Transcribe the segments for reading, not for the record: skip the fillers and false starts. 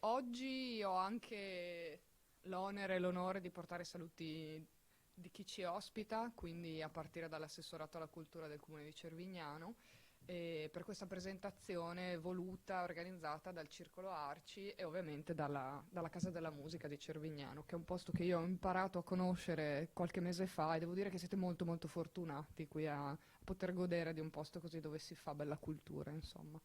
oggi ho anche l'onere e l'onore di portare i saluti di chi ci ospita, quindi a partire dall'assessorato alla cultura del Comune di Cervignano, e per questa presentazione voluta, organizzata dal Circolo Arci e ovviamente dalla Casa della Musica di Cervignano, che è un posto che io ho imparato a conoscere qualche mese fa e devo dire che siete molto molto fortunati qui a poter godere di un posto così dove si fa bella cultura, insomma.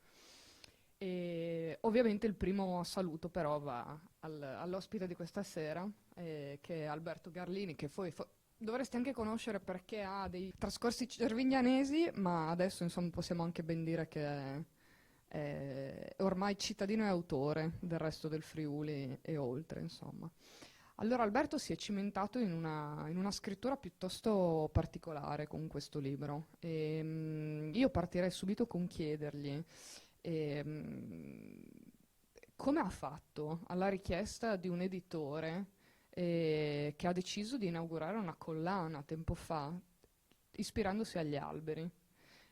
E ovviamente il primo saluto però va all'ospite di questa sera, che è Alberto Garlini, che dovreste anche conoscere perché ha dei trascorsi cervignanesi, ma adesso insomma possiamo anche ben dire che è ormai cittadino e autore del resto del Friuli e oltre, insomma. Allora Alberto si è cimentato in una scrittura piuttosto particolare con questo libro. Io partirei subito con chiedergli come ha fatto alla richiesta di un editore che ha deciso di inaugurare una collana tempo fa, ispirandosi agli alberi.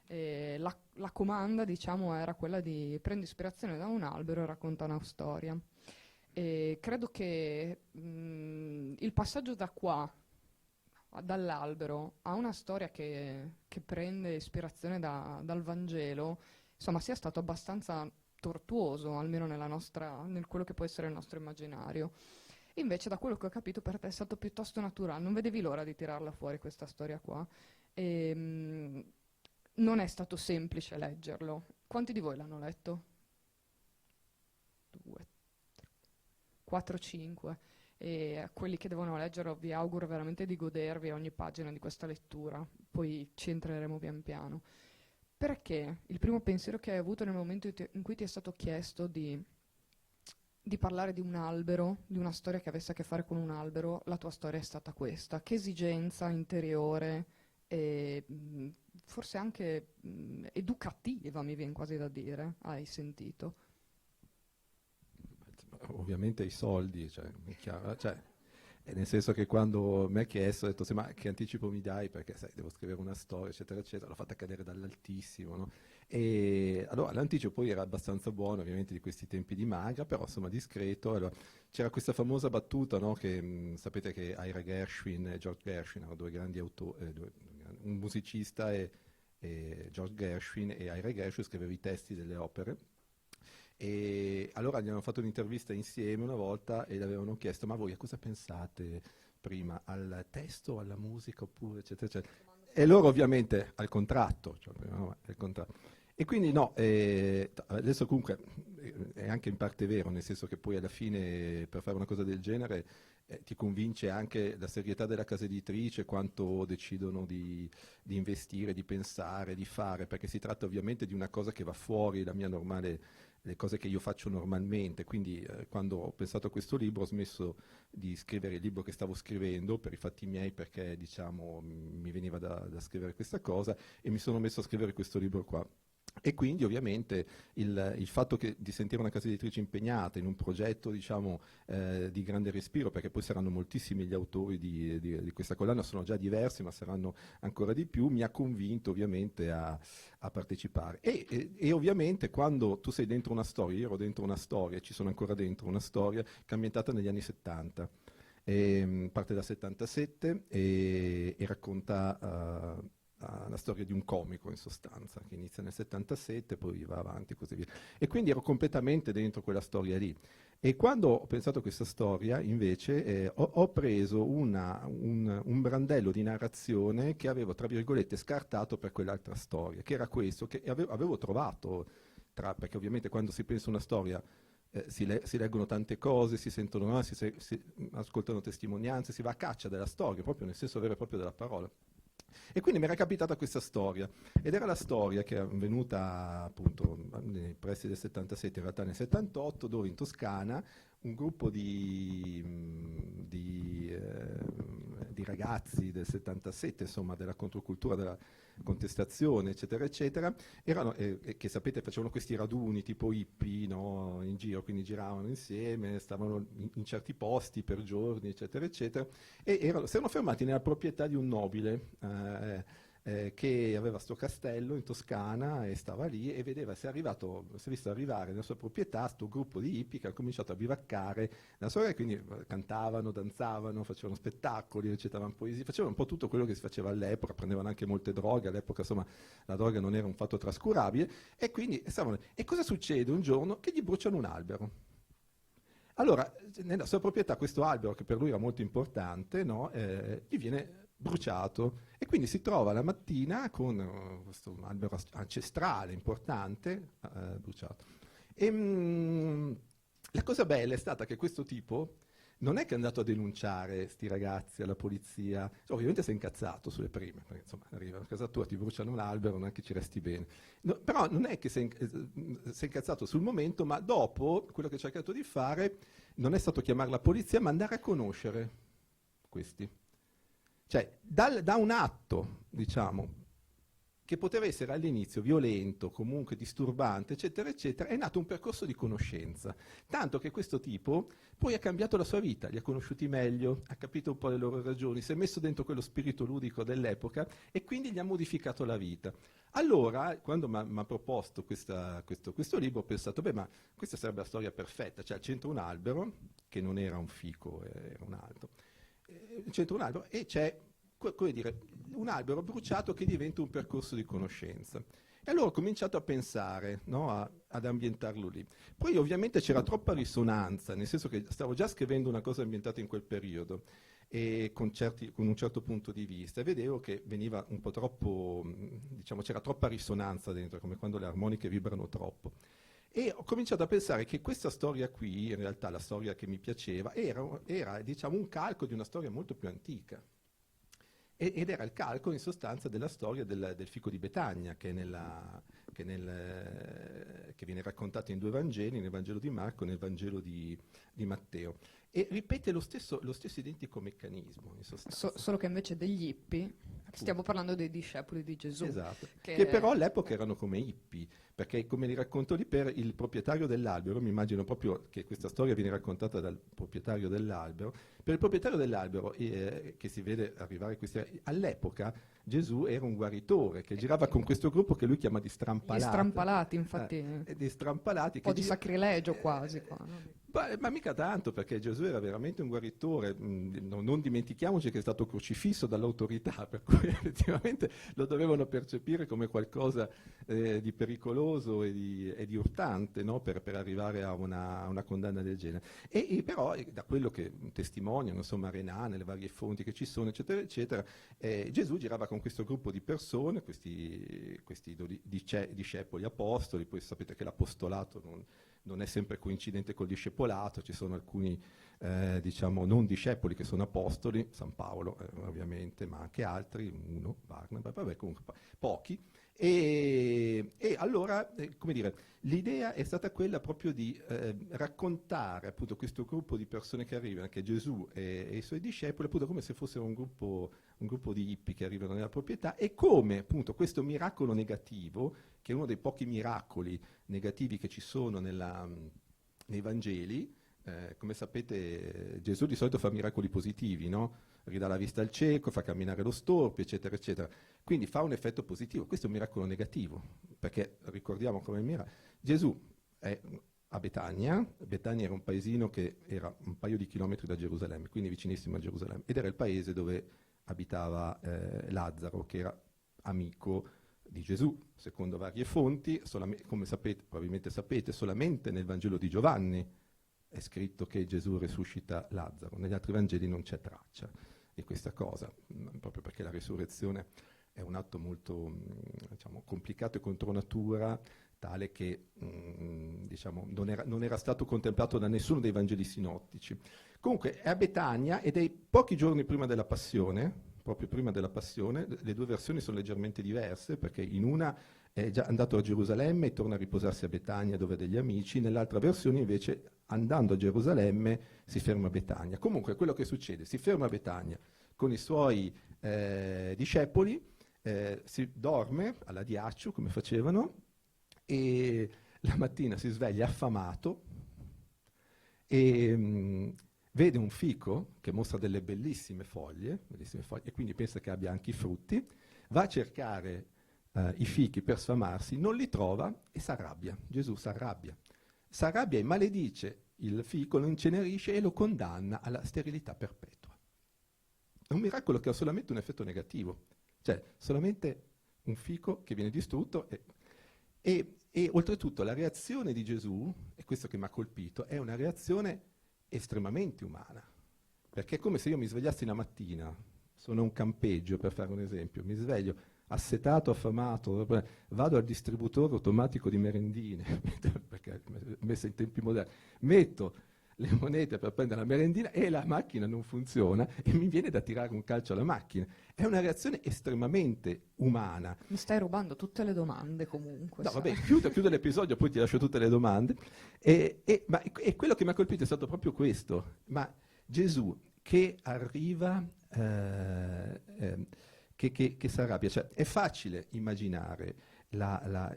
La comanda, diciamo, era quella di prendi ispirazione da un albero e racconta una storia. E credo che il passaggio da qua, dall'albero, a una storia che prende ispirazione dal Vangelo, insomma, sia stato abbastanza tortuoso, almeno nel quello che può essere il nostro immaginario. Invece, da quello che ho capito, per te è stato piuttosto naturale, non vedevi l'ora di tirarla fuori questa storia qua. E, non è stato semplice leggerlo. Quanti di voi l'hanno letto? 2, 4, 5. E a quelli che devono leggerlo vi auguro veramente di godervi ogni pagina di questa lettura, poi ci entreremo pian piano. Perché il primo pensiero che hai avuto nel momento in cui ti è stato chiesto di parlare di un albero, di una storia che avesse a che fare con un albero, la tua storia è stata questa? Che esigenza interiore e forse anche educativa, mi viene quasi da dire, hai sentito? Ovviamente i soldi, cioè, è chiaro, cioè, nel senso che quando mi ha chiesto, ho detto, "Sì, ma che anticipo mi dai? Perché sai, devo scrivere una storia, eccetera, eccetera", l'ho fatta cadere dall'altissimo, no? E allora l'anticipo poi era abbastanza buono, ovviamente di questi tempi di maga, però insomma discreto. Allora, c'era questa famosa battuta, no? Che sapete che Ira Gershwin e George Gershwin erano due grandi autori, un musicista e George Gershwin, e Ira Gershwin scriveva i testi delle opere. E allora gli hanno fatto un'intervista insieme una volta e le avevano chiesto: ma voi a cosa pensate prima, al testo, alla musica, oppure eccetera eccetera? E loro ovviamente al contratto, cioè, no, al contratto. E quindi no, adesso comunque è anche in parte vero, nel senso che poi alla fine per fare una cosa del genere ti convince anche la serietà della casa editrice, quanto decidono di investire, di pensare, di fare, perché si tratta ovviamente di una cosa che va fuori la mia normale, le cose che io faccio normalmente. Quindi quando ho pensato a questo libro ho smesso di scrivere il libro che stavo scrivendo per i fatti miei, perché diciamo mi veniva da scrivere questa cosa, e mi sono messo a scrivere questo libro qua. E quindi ovviamente il fatto di sentire una casa editrice impegnata in un progetto, diciamo, di grande respiro, perché poi saranno moltissimi gli autori di questa collana, sono già diversi ma saranno ancora di più, mi ha convinto ovviamente a partecipare. E ovviamente quando tu sei dentro una storia, io ero dentro una storia, ci sono ancora dentro una storia che è ambientata negli anni 70. Parte da 77 e racconta la storia di un comico, in sostanza, che inizia nel 77, poi va avanti e così via. E quindi ero completamente dentro quella storia lì. E quando ho pensato a questa storia, invece, ho preso un brandello di narrazione che avevo, tra virgolette, scartato per quell'altra storia, che era questo, che avevo trovato, perché ovviamente quando si pensa a una storia si leggono tante cose, si sentono, no? Si ascoltano testimonianze, si va a caccia della storia, proprio nel senso vero e proprio della parola. E quindi mi era capitata questa storia, ed era la storia che è avvenuta appunto nei pressi del 77, in realtà nel 78, dove in Toscana un gruppo di ragazzi del 77, insomma, della controcultura, della contestazione, eccetera, eccetera, erano, che sapete facevano questi raduni tipo hippie, no, in giro, quindi giravano insieme, stavano in certi posti per giorni, eccetera, eccetera, e si erano fermati nella proprietà di un nobile che aveva sto castello in Toscana e stava lì e vedeva, si è visto arrivare nella sua proprietà sto gruppo di hippie che ha cominciato a bivaccare nella sua, e quindi cantavano, danzavano, facevano spettacoli, recitavano poesie, facevano un po' tutto quello che si faceva all'epoca, prendevano anche molte droghe, all'epoca insomma la droga non era un fatto trascurabile, e quindi stavano. E cosa succede un giorno? Che gli bruciano un albero. Allora, nella sua proprietà questo albero, che per lui era molto importante, no, gli viene bruciato, e quindi si trova la mattina con questo albero ancestrale importante bruciato. E, la cosa bella è stata che questo tipo non è che è andato a denunciare sti ragazzi alla polizia, ovviamente si è incazzato sulle prime, perché insomma arriva a casa tua, ti bruciano un albero, non è che ci resti bene. No, però non è che si è incazzato sul momento, ma dopo quello che ha cercato di fare non è stato chiamare la polizia, ma andare a conoscere questi. Cioè, da un atto, diciamo, che poteva essere all'inizio violento, comunque disturbante, eccetera, eccetera, è nato un percorso di conoscenza. Tanto che questo tipo poi ha cambiato la sua vita, li ha conosciuti meglio, ha capito un po' le loro ragioni, si è messo dentro quello spirito ludico dell'epoca e quindi gli ha modificato la vita. Allora, quando mi ha proposto questo libro, ho pensato, beh, ma questa sarebbe la storia perfetta. Cioè, al centro un albero, che non era un fico, era un altro. Al centro un albero e c'è, come dire, un albero bruciato che diventa un percorso di conoscenza. E allora ho cominciato a pensare, no, ad ambientarlo lì. Poi ovviamente c'era troppa risonanza, nel senso che stavo già scrivendo una cosa ambientata in quel periodo, e con un certo punto di vista, e vedevo che veniva un po' troppo, diciamo, c'era troppa risonanza dentro, come quando le armoniche vibrano troppo. E ho cominciato a pensare che questa storia qui, in realtà la storia che mi piaceva, era diciamo, un calco di una storia molto più antica. Ed era il calco in sostanza della storia del fico di Betagna, che viene raccontato in due Vangeli, nel Vangelo di Marco e nel Vangelo di Matteo. E ripete lo stesso identico meccanismo, in sostanza. Solo che invece degli hippie stiamo parlando dei discepoli di Gesù. Esatto, che però all'epoca erano come hippie, perché come li racconto lì, per il proprietario dell'albero, mi immagino proprio che questa storia viene raccontata dal proprietario dell'albero, per il proprietario dell'albero che si vede arrivare all'epoca Gesù era un guaritore che girava con questo gruppo che lui chiama di strampalati. Gli strampalati, infatti, di strampalati, un po' di sacrilegio quasi qua, no? Ma mica tanto, perché Gesù era veramente un guaritore, non dimentichiamoci che è stato crocifisso dall'autorità, per cui effettivamente lo dovevano percepire come qualcosa di pericoloso e di urtante, no? per arrivare a una condanna del genere. E però da quello che testimoniano, insomma, Renane, le varie fonti che ci sono, eccetera, eccetera, Gesù girava con questo gruppo di persone, questi discepoli apostoli, poi sapete che l'apostolato non è sempre coincidente col discepolato, ci sono alcuni diciamo non discepoli che sono apostoli, San Paolo ovviamente, ma anche altri, uno, Barnaba, vabbè comunque pochi, e allora, come dire, l'idea è stata quella proprio di raccontare appunto questo gruppo di persone che arrivano, che Gesù e i suoi discepoli, appunto come se fossero un gruppo di hippie che arrivano nella proprietà, e come appunto questo miracolo negativo, che è uno dei pochi miracoli negativi che ci sono nei Vangeli. Come sapete Gesù di solito fa miracoli positivi, no? Ridà la vista al cieco, fa camminare lo storpio, eccetera, eccetera. Quindi fa un effetto positivo. Questo è un miracolo negativo, perché ricordiamo come miracolo. Gesù è a Betania. Betania era un paesino che era un paio di chilometri da Gerusalemme, quindi vicinissimo a Gerusalemme, ed era il paese dove abitava Lazzaro, che era amico di Gesù, secondo varie fonti. Come sapete, probabilmente sapete, solamente nel Vangelo di Giovanni è scritto che Gesù resuscita Lazzaro, negli altri Vangeli non c'è traccia di questa cosa, proprio perché la risurrezione è un atto molto diciamo, complicato e contro natura, tale che diciamo, non era stato contemplato da nessuno dei Vangeli sinottici. Comunque è a Betania ed è pochi giorni prima della Passione, proprio prima della Passione. Le due versioni sono leggermente diverse, perché in una è già andato a Gerusalemme e torna a riposarsi a Betania dove ha degli amici, nell'altra versione invece andando a Gerusalemme si ferma a Betania. Comunque quello che succede, si ferma a Betania con i suoi discepoli, si dorme alla diaccio come facevano, e la mattina si sveglia affamato e vede un fico che mostra delle bellissime foglie, e quindi pensa che abbia anche i frutti. va a cercare i fichi per sfamarsi, non li trova e si arrabbia. Gesù si arrabbia e maledice il fico, lo incenerisce e lo condanna alla sterilità perpetua. È un miracolo che ha solamente un effetto negativo, cioè solamente un fico che viene distrutto e oltretutto la reazione di Gesù, e questo che mi ha colpito, è una reazione estremamente umana, perché è come se io mi svegliassi la mattina, sono un campeggio per fare un esempio, mi sveglio assetato, affamato, vado al distributore automatico di merendine, perché messa in tempi moderni, metto le monete per prendere la merendina e la macchina non funziona e mi viene da tirare un calcio alla macchina. È una reazione estremamente umana. Mi stai rubando tutte le domande comunque. No, sai. vabbè, chiudo l'episodio, poi ti lascio tutte le domande. E quello che mi ha colpito è stato proprio questo. Ma Gesù che arriva, che si arrabbia. Cioè, è facile immaginare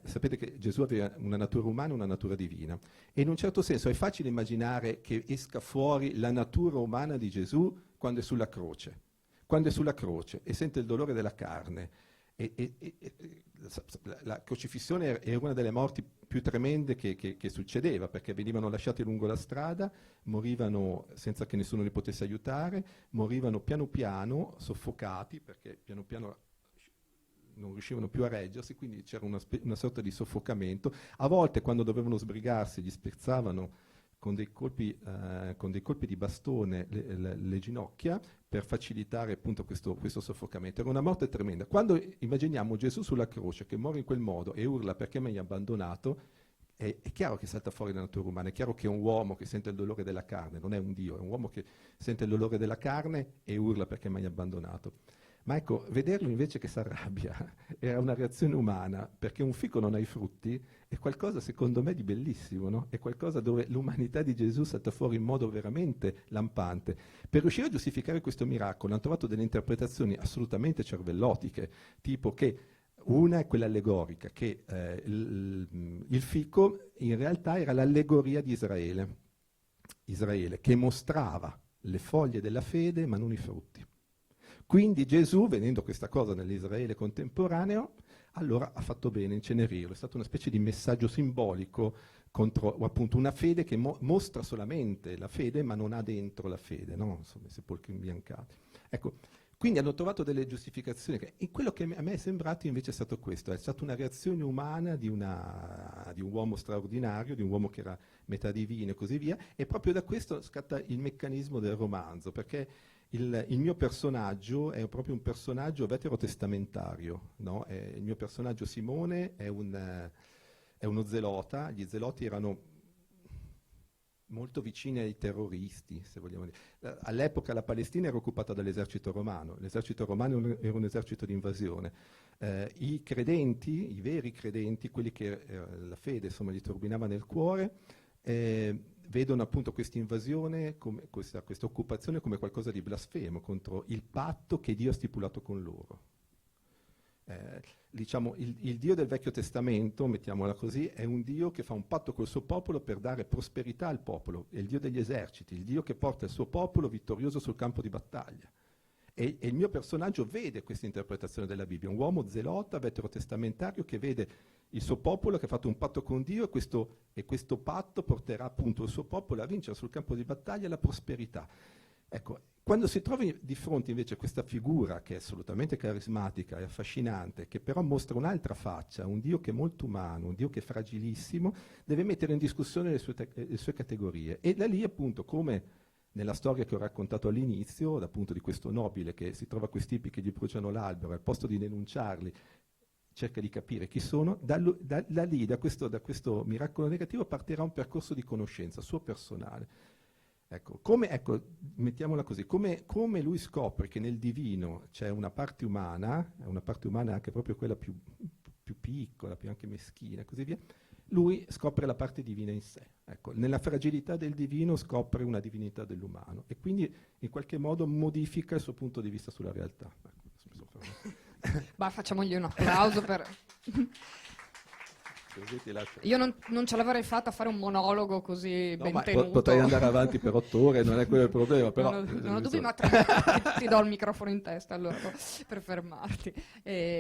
sapete che Gesù aveva una natura umana e una natura divina, e in un certo senso è facile immaginare che esca fuori la natura umana di Gesù quando è sulla croce e sente il dolore della carne. La crocifissione è una delle morti più tremende che succedeva, perché venivano lasciati lungo la strada, morivano senza che nessuno li potesse aiutare, morivano piano piano, soffocati, perché piano piano non riuscivano più a reggersi, quindi c'era una sorta di soffocamento. A volte, quando dovevano sbrigarsi, gli spezzavano con dei colpi di bastone le ginocchia per facilitare appunto questo soffocamento. Era una morte tremenda. Quando immaginiamo Gesù sulla croce che muore in quel modo e urla perché mi hai abbandonato, è chiaro che salta fuori la natura umana, è chiaro che è un uomo che sente il dolore della carne, non è un Dio, è un uomo che sente il dolore della carne e urla perché mi hai abbandonato. Ma ecco, vederlo invece che si arrabbia era una reazione umana, perché un fico non ha i frutti, è qualcosa secondo me di bellissimo, no? È qualcosa dove l'umanità di Gesù salta fuori in modo veramente lampante. Per riuscire a giustificare questo miracolo hanno trovato delle interpretazioni assolutamente cervellotiche, tipo che una è quella allegorica, che il fico in realtà era l'allegoria di Israele, che mostrava le foglie della fede ma non i frutti. Quindi Gesù, vedendo questa cosa nell'Israele contemporaneo, allora ha fatto bene incenerirlo. È stato una specie di messaggio simbolico contro appunto una fede che mostra solamente la fede ma non ha dentro la fede, no? Insomma, i sepolcri imbiancati. Ecco, quindi hanno trovato delle giustificazioni. E quello che a me è sembrato invece è stato questo, è stata una reazione umana di un uomo straordinario, di un uomo che era metà divino e così via, e proprio da questo scatta il meccanismo del romanzo, perché il mio personaggio è proprio un personaggio veterotestamentario, no? Il mio personaggio Simone è uno zelota. Gli zeloti erano molto vicini ai terroristi, se vogliamo dire. All'epoca la Palestina era occupata dall'esercito romano, l'esercito romano era un esercito di invasione. I credenti, i veri credenti, quelli che la fede insomma gli turbinava nel cuore, vedono appunto questa invasione, questa occupazione come qualcosa di blasfemo contro il patto che Dio ha stipulato con loro. Diciamo, il Dio del Vecchio Testamento, mettiamola così, è un Dio che fa un patto col suo popolo per dare prosperità al popolo, è il Dio degli eserciti, il Dio che porta il suo popolo vittorioso sul campo di battaglia. E il mio personaggio vede questa interpretazione della Bibbia, un uomo zelota, veterotestamentario, che vede il suo popolo che ha fatto un patto con Dio e questo patto porterà appunto il suo popolo a vincere sul campo di battaglia la prosperità. Ecco, quando si trova di fronte invece a questa figura che è assolutamente carismatica e affascinante, che però mostra un'altra faccia, un Dio che è molto umano, un Dio che è fragilissimo, deve mettere in discussione le sue categorie. E da lì appunto, come nella storia che ho raccontato all'inizio, appunto di questo nobile che si trova questi tipi che gli bruciano l'albero, al posto di denunciarli, cerca di capire chi sono, da lì, da questo miracolo negativo, partirà un percorso di conoscenza suo personale. Ecco, mettiamola così, come lui scopre che nel divino c'è una parte umana anche proprio quella più piccola, più anche meschina e così via, lui scopre la parte divina in sé. Ecco, nella fragilità del divino scopre una divinità dell'umano e quindi in qualche modo modifica il suo punto di vista sulla realtà. Ecco, facciamogli un applauso per... Così ti lascio. Io non ce l'avrei fatta a fare un monologo così No, ben ma tenuto. potrei andare avanti per 8 ore, non è quello il problema, però... Non ho dubbi, ma ti do il microfono in testa allora per fermarti.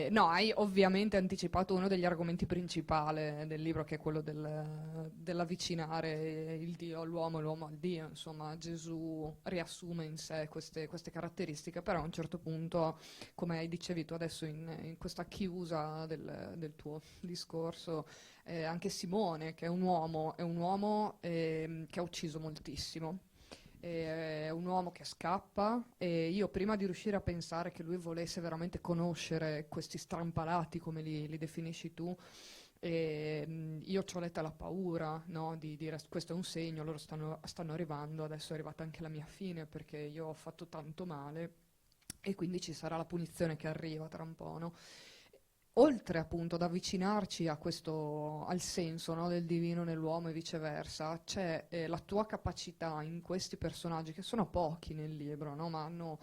No, hai ovviamente anticipato uno degli argomenti principali del libro, che è quello dell'avvicinare il Dio all'uomo e l'uomo al Dio. Insomma, Gesù riassume in sé queste caratteristiche, però a un certo punto, come dicevi tu adesso in questa chiusa del tuo discorso, anche Simone, che è un uomo che ha ucciso moltissimo. È un uomo che scappa, e io, prima di riuscire a pensare che lui volesse veramente conoscere questi strampalati, come li definisci tu, io ci ho letta la paura, no? Di dire questo è un segno, loro stanno arrivando, adesso è arrivata anche la mia fine perché io ho fatto tanto male e quindi ci sarà la punizione che arriva tra un po', no? Oltre appunto ad avvicinarci a questo, al senso, no, del divino nell'uomo e viceversa, c'è la tua capacità in questi personaggi, che sono pochi nel libro, no, ma hanno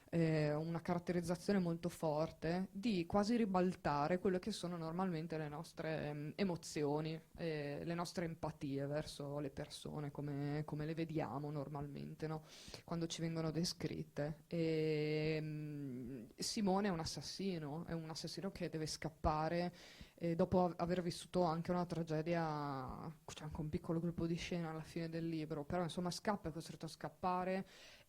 una caratterizzazione molto forte, di quasi ribaltare quelle che sono normalmente le nostre emozioni, le nostre empatie verso le persone, come le vediamo normalmente, no? Quando ci vengono descritte. Simone è un assassino che deve scappare dopo aver vissuto anche una tragedia. C'è anche un piccolo gruppo di scena alla fine del libro, però insomma scappa, è costretto a scappare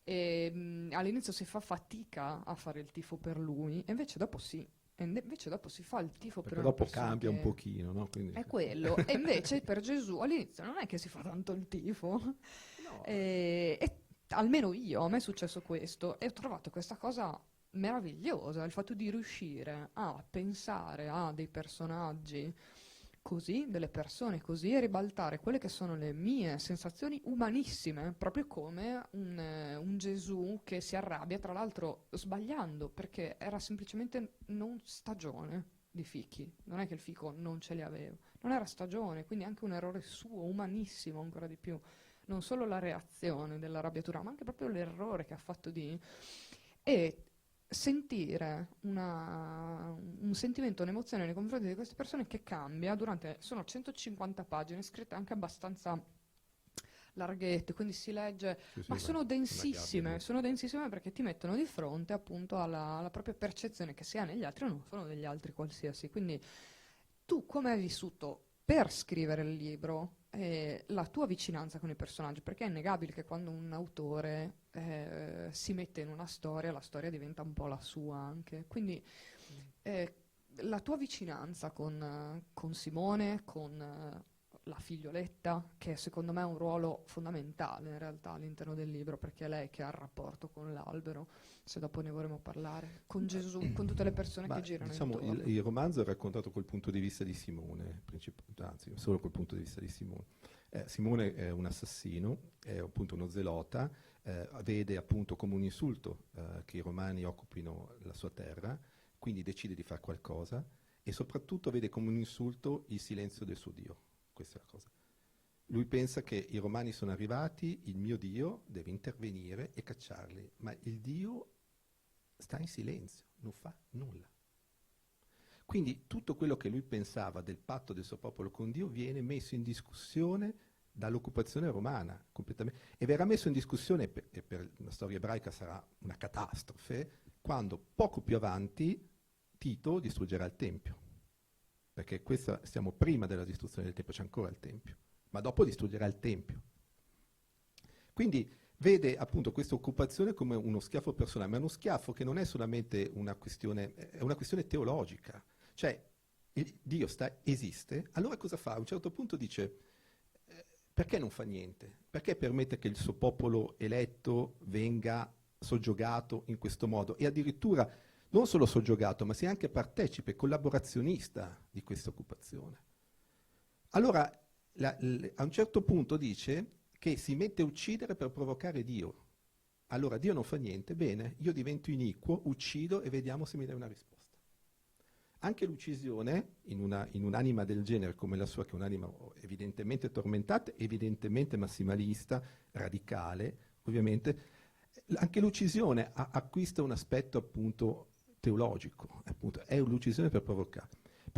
e all'inizio si fa fatica a fare il tifo per lui, e invece dopo sì. Invece dopo si fa il tifo per Perché una dopo persona cambia un che pochino, no? Quindi... è quello. E invece per Gesù all'inizio non è che si fa tanto il tifo. No, E almeno io, a me è successo questo, e ho trovato questa cosa meravigliosa, il fatto di riuscire a pensare a dei personaggi così, delle persone così, e ribaltare quelle che sono le mie sensazioni umanissime, proprio come un Gesù che si arrabbia, tra l'altro sbagliando, perché era semplicemente non stagione di fichi, non è che il fico non ce li avevo, non era stagione, quindi anche un errore suo, umanissimo ancora di più, non solo la reazione dell'arrabbiatura, ma anche proprio l'errore che ha fatto di... E sentire un sentimento, un'emozione nei confronti di queste persone che cambia durante... Sono 150 pagine, scritte anche abbastanza larghette, quindi si legge, sì, sì, ma una gabbia. sono densissime perché ti mettono di fronte appunto alla propria percezione che si ha negli altri, o non sono degli altri qualsiasi. Quindi tu come hai vissuto per scrivere il libro la tua vicinanza con i personaggi? Perché è innegabile che quando un autore si mette in una storia, la storia diventa un po' la sua anche. Quindi eh, la tua vicinanza con Simone, con la figlioletta, che secondo me è un ruolo fondamentale in realtà all'interno del libro, perché è lei che ha il rapporto con l'albero, se dopo ne vorremo parlare, con Gesù, con tutte le persone che Ma girano diciamo intorno. il romanzo è raccontato col punto di vista di Simone, anzi solo col punto di vista di Simone. Simone è un assassino, è appunto uno zelota, vede appunto come un insulto che i romani occupino la sua terra, quindi decide di fare qualcosa, e soprattutto vede come un insulto il silenzio del suo Dio. Questa è la cosa. Lui pensa che i romani sono arrivati, il mio Dio deve intervenire e cacciarli, ma il Dio sta in silenzio, non fa nulla. Quindi tutto quello che lui pensava del patto del suo popolo con Dio viene messo in discussione dall'occupazione romana, completamente. E verrà messo in discussione, e per la storia ebraica sarà una catastrofe, quando poco più avanti Tito distruggerà il Tempio. Perché siamo prima della distruzione del Tempio, c'è ancora il Tempio, ma dopo distruggerà il Tempio. Quindi vede appunto questa occupazione come uno schiaffo personale, ma uno schiaffo che non è solamente una questione, è una questione teologica. Cioè, Dio esiste, allora cosa fa? A un certo punto dice, perché non fa niente? Perché permette che il suo popolo eletto venga soggiogato in questo modo? E addirittura non solo soggiogato, ma sia anche partecipe, collaborazionista di questa occupazione. Allora, a un certo punto dice che si mette a uccidere per provocare Dio. Allora Dio non fa niente, bene, io divento iniquo, uccido e vediamo se mi dai una risposta. Anche l'uccisione, in un'anima del genere come la sua, che è un'anima evidentemente tormentata, evidentemente massimalista, radicale, ovviamente, anche l'uccisione acquista un aspetto appunto teologico, appunto, è l'uccisione per provocare.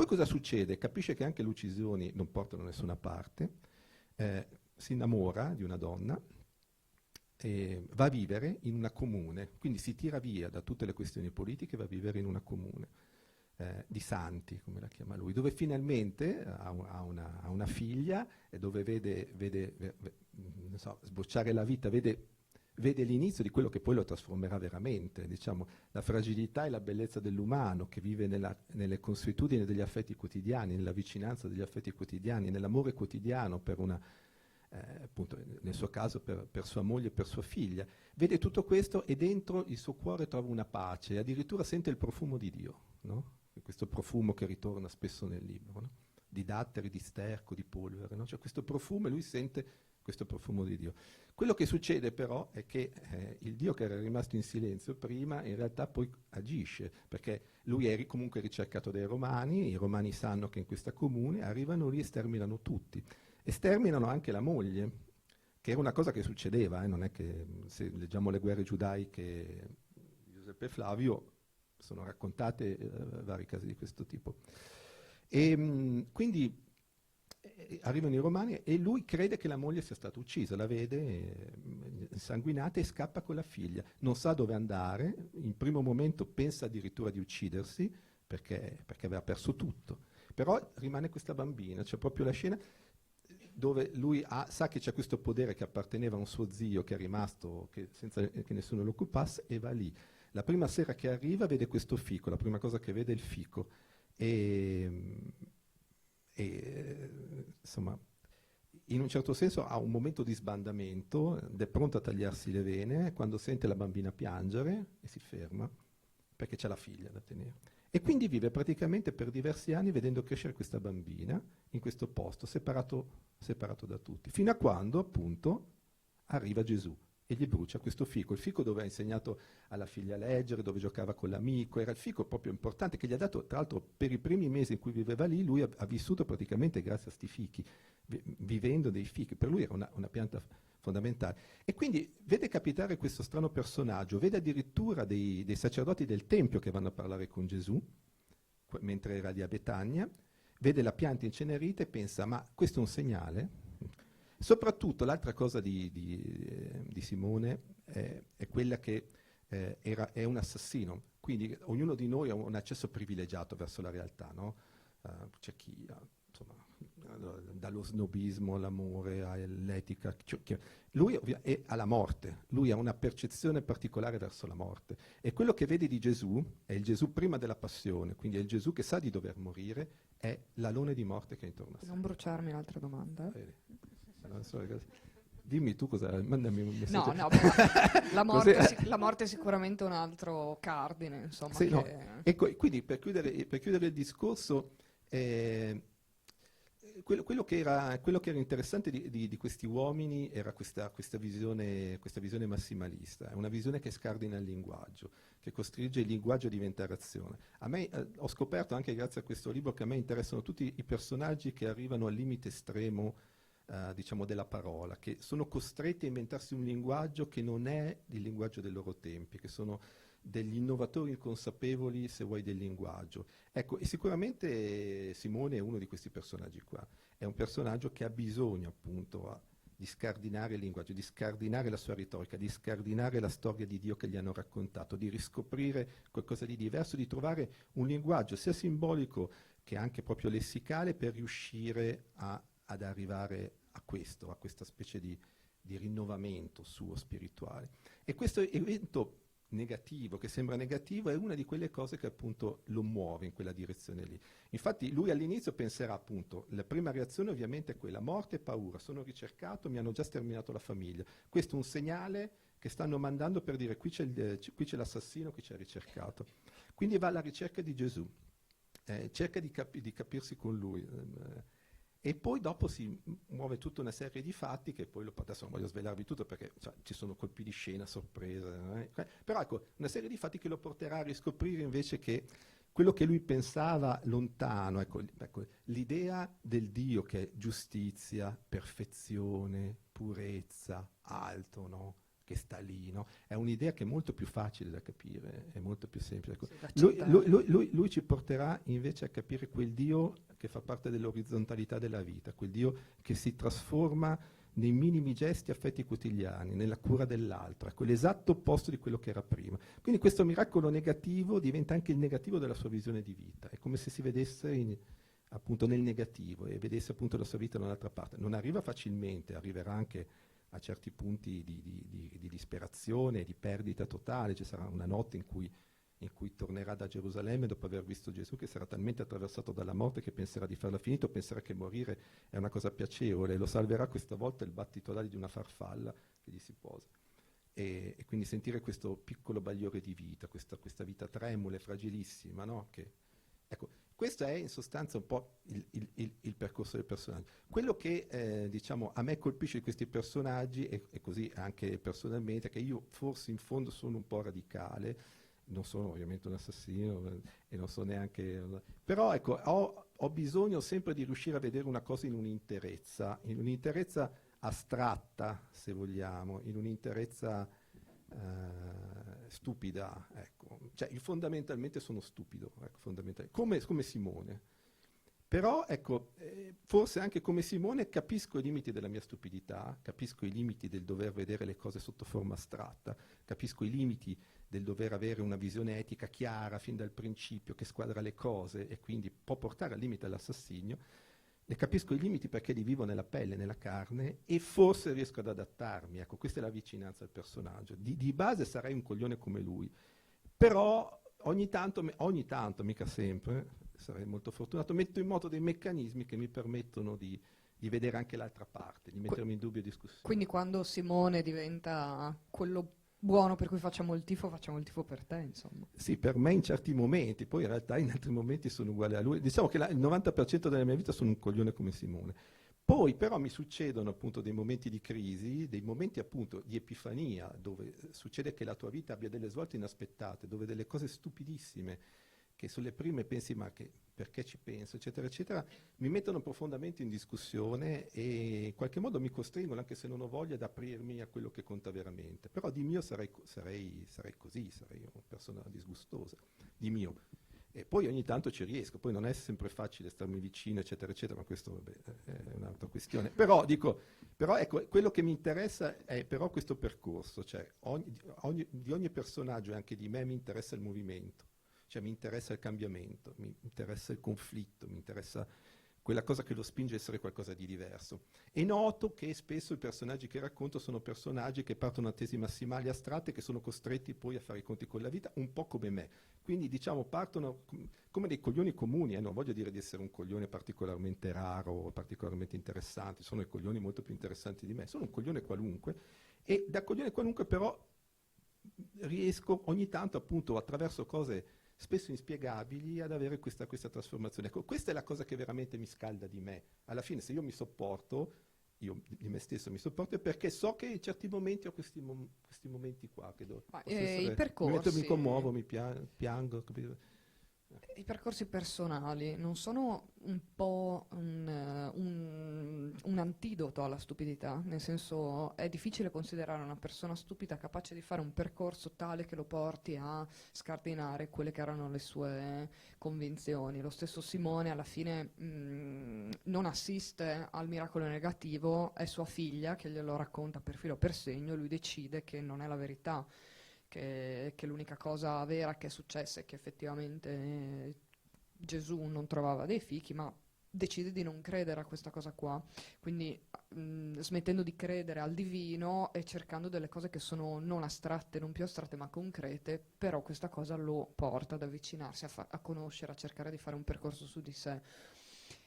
Poi cosa succede? Capisce che anche le uccisioni non portano da nessuna parte, si innamora di una donna, va a vivere in una comune, quindi si tira via da tutte le questioni politiche, va a vivere in una comune di santi, come la chiama lui, dove finalmente ha una figlia e dove vede non so, sbocciare la vita, vede l'inizio di quello che poi lo trasformerà veramente, diciamo, la fragilità e la bellezza dell'umano che vive nelle consuetudini degli affetti quotidiani, nella vicinanza degli affetti quotidiani, nell'amore quotidiano per appunto nel suo caso per sua moglie e per sua figlia. Vede tutto questo e dentro il suo cuore trova una pace, addirittura sente il profumo di Dio, no? Questo profumo che ritorna spesso nel libro, no? Di datteri, di sterco, di polvere, no? Cioè questo profumo e lui sente questo profumo di Dio. Quello che succede però è che il Dio che era rimasto in silenzio prima in realtà poi agisce, perché lui è comunque ricercato dai Romani, i Romani sanno che in questa comune, arrivano lì e sterminano tutti. E sterminano anche la moglie, che era una cosa che succedeva, non è che se leggiamo le guerre giudaiche di Giuseppe Flavio sono raccontate vari casi di questo tipo. E quindi arrivano i Romani e lui crede che la moglie sia stata uccisa, la vede insanguinata e scappa con la figlia. Non sa dove andare, in primo momento pensa addirittura di uccidersi perché aveva perso tutto. Però rimane questa bambina, c'è proprio la scena dove lui sa che c'è questo podere che apparteneva a un suo zio che è rimasto senza che nessuno lo occupasse e va lì. La prima sera che arriva vede questo fico, la prima cosa che vede è il fico insomma in un certo senso ha un momento di sbandamento ed è pronto a tagliarsi le vene quando sente la bambina piangere e si ferma perché c'è la figlia da tenere. E quindi vive praticamente per diversi anni vedendo crescere questa bambina in questo posto, separato da tutti, fino a quando appunto arriva Gesù e gli brucia questo fico, il fico dove ha insegnato alla figlia a leggere, dove giocava con l'amico, era il fico proprio importante che gli ha dato, tra l'altro per i primi mesi in cui viveva lì, lui ha vissuto praticamente grazie a sti fichi, vivendo dei fichi, per lui era una pianta fondamentale. E quindi vede capitare questo strano personaggio, vede addirittura dei sacerdoti del Tempio che vanno a parlare con Gesù, mentre era lì a Betania, vede la pianta incenerita e pensa, ma questo è un segnale? Soprattutto l'altra cosa di Simone è quella che è un assassino, quindi ognuno di noi ha un accesso privilegiato verso la realtà, no? C'è chi insomma, dallo snobismo all'amore, all'etica, lui è alla morte, lui ha una percezione particolare verso la morte e quello che vede di Gesù è il Gesù prima della passione, quindi è il Gesù che sa di dover morire, è l'alone di morte che è intorno a sé. Non bruciarmi un'altra domanda. Dimmi tu cosa, mandami un messaggio. No, la morte è sicuramente un altro cardine, insomma. Sì, no. Quindi per chiudere il discorso, quello che era interessante di questi uomini era questa visione massimalista, è una visione che scardina il linguaggio, che costringe il linguaggio a diventare azione. A me ho scoperto anche grazie a questo libro che a me interessano tutti i personaggi che arrivano al limite estremo diciamo della parola, che sono costretti a inventarsi un linguaggio che non è il linguaggio dei loro tempi, che sono degli innovatori inconsapevoli, se vuoi, del linguaggio. Ecco, e sicuramente Simone è uno di questi personaggi qua. È un personaggio che ha bisogno appunto di scardinare il linguaggio, di scardinare la sua retorica, di scardinare la storia di Dio che gli hanno raccontato, di riscoprire qualcosa di diverso, di trovare un linguaggio sia simbolico che anche proprio lessicale per riuscire ad arrivare a questa specie di rinnovamento suo spirituale. E questo evento negativo, che sembra negativo, è una di quelle cose che appunto lo muove in quella direzione lì. Infatti lui all'inizio penserà appunto, la prima reazione ovviamente è quella, morte e paura, sono ricercato, mi hanno già sterminato la famiglia. Questo è un segnale che stanno mandando per dire qui c'è l'assassino, qui c'è il ricercato. Quindi va alla ricerca di Gesù, cerca di capirsi con lui. E poi dopo si muove tutta una serie di fatti che poi adesso non voglio svelarvi tutto perché ci sono colpi di scena, sorprese, però ecco, una serie di fatti che lo porterà a riscoprire invece che quello che lui pensava lontano, ecco, l'idea del Dio che è giustizia, perfezione, purezza, alto, no? che sta lì, no? È un'idea che è molto più facile da capire, è molto più semplice. Ecco, Sì, da lui, accettare. lui ci porterà invece a capire quel Dio che fa parte dell'orizzontalità della vita, quel Dio che si trasforma nei minimi gesti affetti quotidiani, nella cura dell'altro, è quell'esatto opposto di quello che era prima. Quindi questo miracolo negativo diventa anche il negativo della sua visione di vita, è come se si vedesse appunto nel negativo e vedesse appunto la sua vita da un'altra parte. Non arriva facilmente, arriverà anche a certi punti di disperazione, di perdita totale, ci sarà una notte in cui tornerà da Gerusalemme dopo aver visto Gesù che sarà talmente attraversato dalla morte che penserà di farla finita, penserà che morire è una cosa piacevole, lo salverà questa volta il battito d'ali di una farfalla che gli si posa. E quindi sentire questo piccolo bagliore di vita, questa vita tremula e fragilissima, no? Ecco, questo è in sostanza un po' il percorso del personaggio. Quello che diciamo, a me colpisce di questi personaggi, e così anche personalmente, è che io forse in fondo sono un po' radicale, non sono ovviamente un assassino e non so neanche... Però ecco, ho bisogno sempre di riuscire a vedere una cosa in un'interezza astratta, se vogliamo, in un'interezza stupida, ecco. Cioè, fondamentalmente sono stupido, ecco, come Simone. Però, ecco, forse anche come Simone capisco i limiti della mia stupidità, capisco i limiti del dover vedere le cose sotto forma astratta, capisco i limiti del dover avere una visione etica chiara fin dal principio, che squadra le cose e quindi può portare al limite all'assassinio. Ne capisco i limiti perché li vivo nella pelle, nella carne, e forse riesco ad adattarmi. Ecco, questa è la vicinanza al personaggio. Di base sarei un coglione come lui, però ogni tanto, mica sempre, sarei molto fortunato, metto in moto dei meccanismi che mi permettono di vedere anche l'altra parte, di mettermi in dubbio e discussione. Quindi quando Simone diventa quello buono per cui facciamo il tifo per te, insomma. Sì, per me in certi momenti, poi in realtà in altri momenti sono uguale a lui. Diciamo che il 90% della mia vita sono un coglione come Simone. Poi però mi succedono appunto dei momenti di crisi, dei momenti appunto di epifania, dove succede che la tua vita abbia delle svolte inaspettate, dove delle cose stupidissime, che sulle prime pensi ma perché ci penso, eccetera, eccetera, mi mettono profondamente in discussione e in qualche modo mi costringono, anche se non ho voglia, ad aprirmi a quello che conta veramente. Però di mio sarei così, sarei una persona disgustosa, di mio. E poi ogni tanto ci riesco, poi non è sempre facile starmi vicino, eccetera, eccetera, ma questo vabbè, è un'altra questione. Però ecco, quello che mi interessa è però questo percorso, cioè di ogni personaggio e anche di me mi interessa il movimento. Cioè mi interessa il cambiamento, mi interessa il conflitto, mi interessa quella cosa che lo spinge a essere qualcosa di diverso. E noto che spesso i personaggi che racconto sono personaggi che partono da tesi massimali astratte, che sono costretti poi a fare i conti con la vita, un po' come me. Quindi diciamo partono come dei coglioni comuni, non voglio dire di essere un coglione particolarmente raro o particolarmente interessante, sono i coglioni molto più interessanti di me, sono un coglione qualunque, e da coglione qualunque però riesco ogni tanto appunto attraverso cose spesso inspiegabili ad avere questa trasformazione. Ecco, questa è la cosa che veramente mi scalda di me. Alla fine, se io mi sopporto, io di me stesso mi sopporto, è perché so che in certi momenti ho questi momenti qua, che I mi commuovo, percorsi, mi piango, capito? i percorsi personali non sono un po' un antidoto alla stupidità? Nel senso, è difficile considerare una persona stupida capace di fare un percorso tale che lo porti a scardinare quelle che erano le sue convinzioni. Lo stesso Simone alla fine non assiste al miracolo negativo, è sua figlia che glielo racconta per filo o per segno, e lui decide che non è la verità, che l'unica cosa vera che è successa è che effettivamente Gesù non trovava dei fichi, ma decide di non credere a questa cosa qua, quindi smettendo di credere al divino e cercando delle cose che sono non astratte, non più astratte ma concrete, però questa cosa lo porta ad avvicinarsi, a conoscere, a cercare di fare un percorso su di sé.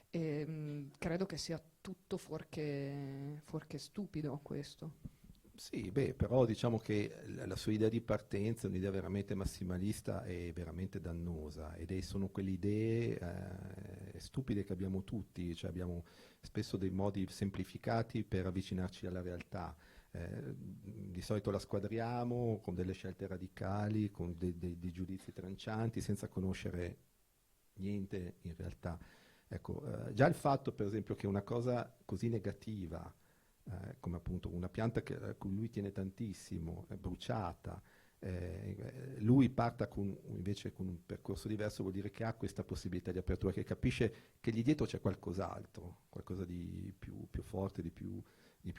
E credo che sia tutto fuorché stupido questo. Sì, beh, però diciamo che la sua idea di partenza è un'idea veramente massimalista e veramente dannosa, sono quelle idee stupide che abbiamo tutti, cioè abbiamo spesso dei modi semplificati per avvicinarci alla realtà. Di solito la squadriamo con delle scelte radicali, con dei giudizi trancianti, senza conoscere niente in realtà. Ecco, già il fatto, per esempio, che una cosa così negativa come appunto una pianta a cui lui tiene tantissimo, è bruciata, lui parta invece con un percorso diverso, vuol dire che ha questa possibilità di apertura, che capisce che lì dietro c'è qualcos'altro, qualcosa di più forte, di più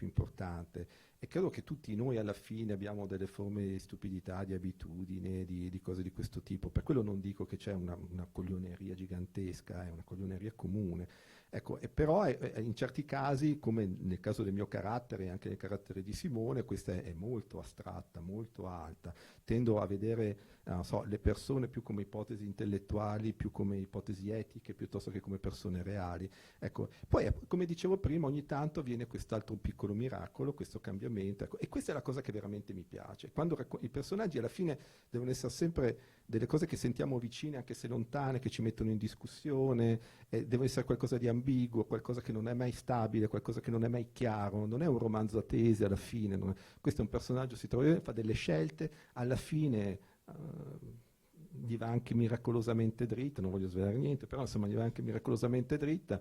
importante. E credo che tutti noi alla fine abbiamo delle forme di stupidità, di abitudine, di cose di questo tipo. Per quello non dico che c'è una coglioneria gigantesca, è una coglioneria comune. Ecco, e però in certi casi, come nel caso del mio carattere e anche nel carattere di Simone, questa è molto astratta, molto alta. Tendo a vedere, non so, le persone più come ipotesi intellettuali, più come ipotesi etiche, piuttosto che come persone reali. Ecco, poi, come dicevo prima, ogni tanto viene quest'altro piccolo miracolo, questo cambiamento, ecco, e questa è la cosa che veramente mi piace. Quando i personaggi alla fine devono essere sempre delle cose che sentiamo vicine, anche se lontane, che ci mettono in discussione, deve essere qualcosa di ambiguo, qualcosa che non è mai stabile, qualcosa che non è mai chiaro, non è un romanzo a tesi alla fine, questo è un personaggio, si trova, fa delle scelte, alla fine gli va anche miracolosamente dritta, non voglio svelare niente, però insomma gli va anche miracolosamente dritta.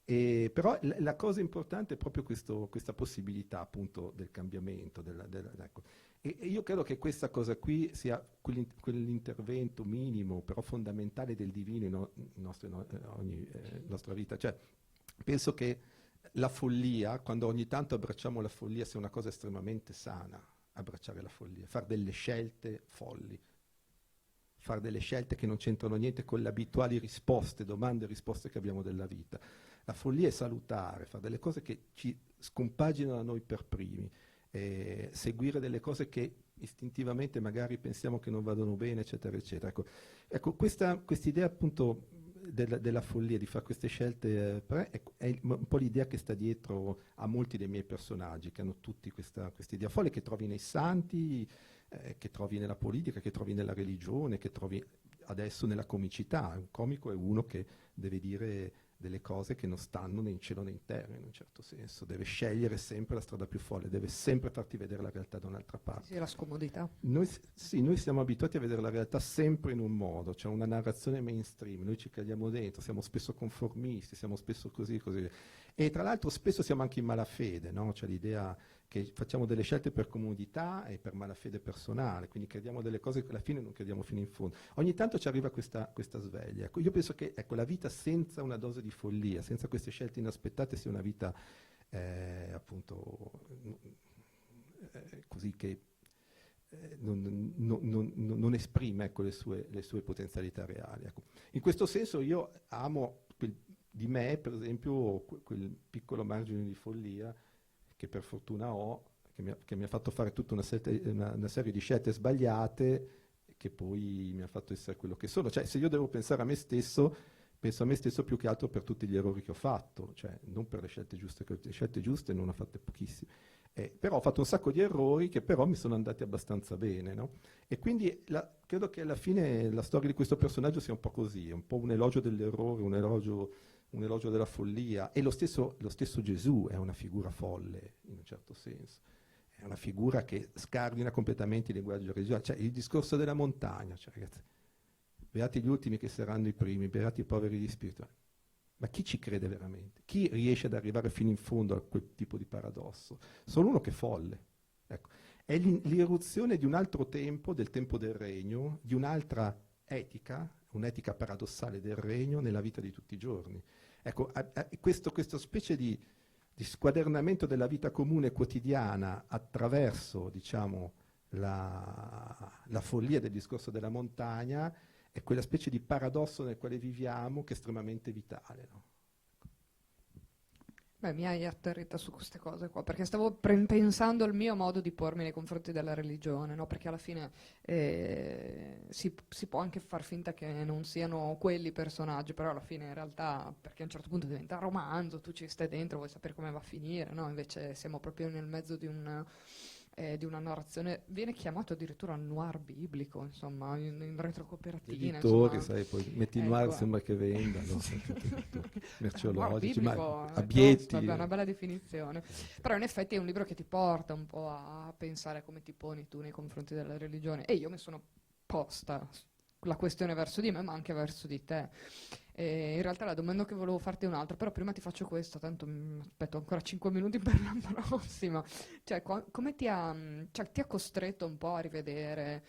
Però la cosa importante è proprio questa possibilità appunto del cambiamento. Ecco. E io credo che questa cosa qui sia quell'intervento minimo, però fondamentale del divino in ogni nostra vita. Cioè, penso che la follia, quando ogni tanto abbracciamo la follia, sia una cosa estremamente sana, abbracciare la follia, fare delle scelte folli, fare delle scelte che non c'entrano niente con le abituali risposte, domande e risposte che abbiamo della vita. La follia è salutare, fare delle cose che ci scompaginano a noi per primi, seguire delle cose che istintivamente magari pensiamo che non vadano bene, eccetera, eccetera. Ecco questa idea appunto della follia, di fare queste scelte, è un po' l'idea che sta dietro a molti dei miei personaggi, che hanno tutti questa idea folle che trovi nei santi, che trovi nella politica, che trovi nella religione, che trovi adesso nella comicità. Un comico è uno che deve dire delle cose che non stanno né in cielo né in terra, in un certo senso, deve scegliere sempre la strada più folle, deve sempre farti vedere la realtà da un'altra parte. Sì, la scomodità. Noi siamo abituati a vedere la realtà sempre in un modo, c'è una narrazione mainstream, noi ci cadiamo dentro, siamo spesso conformisti, siamo spesso così. E tra l'altro spesso siamo anche in malafede, no? C'è l'idea che facciamo delle scelte per comodità e per malafede personale, quindi crediamo delle cose che alla fine non crediamo fino in fondo. Ogni tanto ci arriva questa sveglia. Io penso che la vita senza una dose di follia, senza queste scelte inaspettate, sia una vita appunto così che non esprime, ecco, le sue potenzialità reali. Ecco. In questo senso io amo di me, per esempio, quel piccolo margine di follia che per fortuna ho, che mi ha fatto fare tutta una serie di scelte sbagliate, che poi mi ha fatto essere quello che sono. Cioè, se io devo pensare a me stesso, penso a me stesso più che altro per tutti gli errori che ho fatto, cioè non per le scelte giuste, che le scelte giuste non ho fatte pochissime. Però ho fatto un sacco di errori che però mi sono andati abbastanza bene, no? E quindi credo che alla fine la storia di questo personaggio sia un po' così, è un po' un elogio dell'errore, un elogio della follia. E lo stesso Gesù è una figura folle, in un certo senso. È una figura che scardina completamente il linguaggio religioso. Cioè, il discorso della montagna, cioè, ragazzi, beati gli ultimi che saranno i primi, beati i poveri di spirito. Ma chi ci crede veramente? Chi riesce ad arrivare fino in fondo a quel tipo di paradosso? Solo uno che è folle. Ecco. È l'irruzione di un altro tempo, del tempo del regno, di un'altra etica, un'etica paradossale del regno nella vita di tutti i giorni. Ecco, questa specie di squadernamento della vita comune quotidiana attraverso, diciamo, la follia del discorso della montagna, è quella specie di paradosso nel quale viviamo che è estremamente vitale, no? Beh, mi hai atterrita su queste cose qua, perché stavo pensando al mio modo di pormi nei confronti della religione, no? Perché alla fine si può anche far finta che non siano quelli i personaggi, però alla fine in realtà, perché a un certo punto diventa romanzo, tu ci stai dentro, vuoi sapere come va a finire, no? Invece siamo proprio nel mezzo di una narrazione, viene chiamato addirittura noir biblico, insomma, in retrocopertina. Editori, Insomma. sai, poi metti Ecco. noir, sembra che venda, no? Merceologici, Noir biblico, ma è abietti. tosta, è una bella definizione. Però in effetti è un libro che ti porta un po' a pensare come ti poni tu nei confronti della religione. E io mi sono posta la questione verso di me, ma anche verso di te. E in realtà la domanda che volevo farti è un'altra, però prima ti faccio questa, tanto aspetto ancora 5 minuti per la prossima. Cioè, come cioè, ti ha costretto un po' a rivedere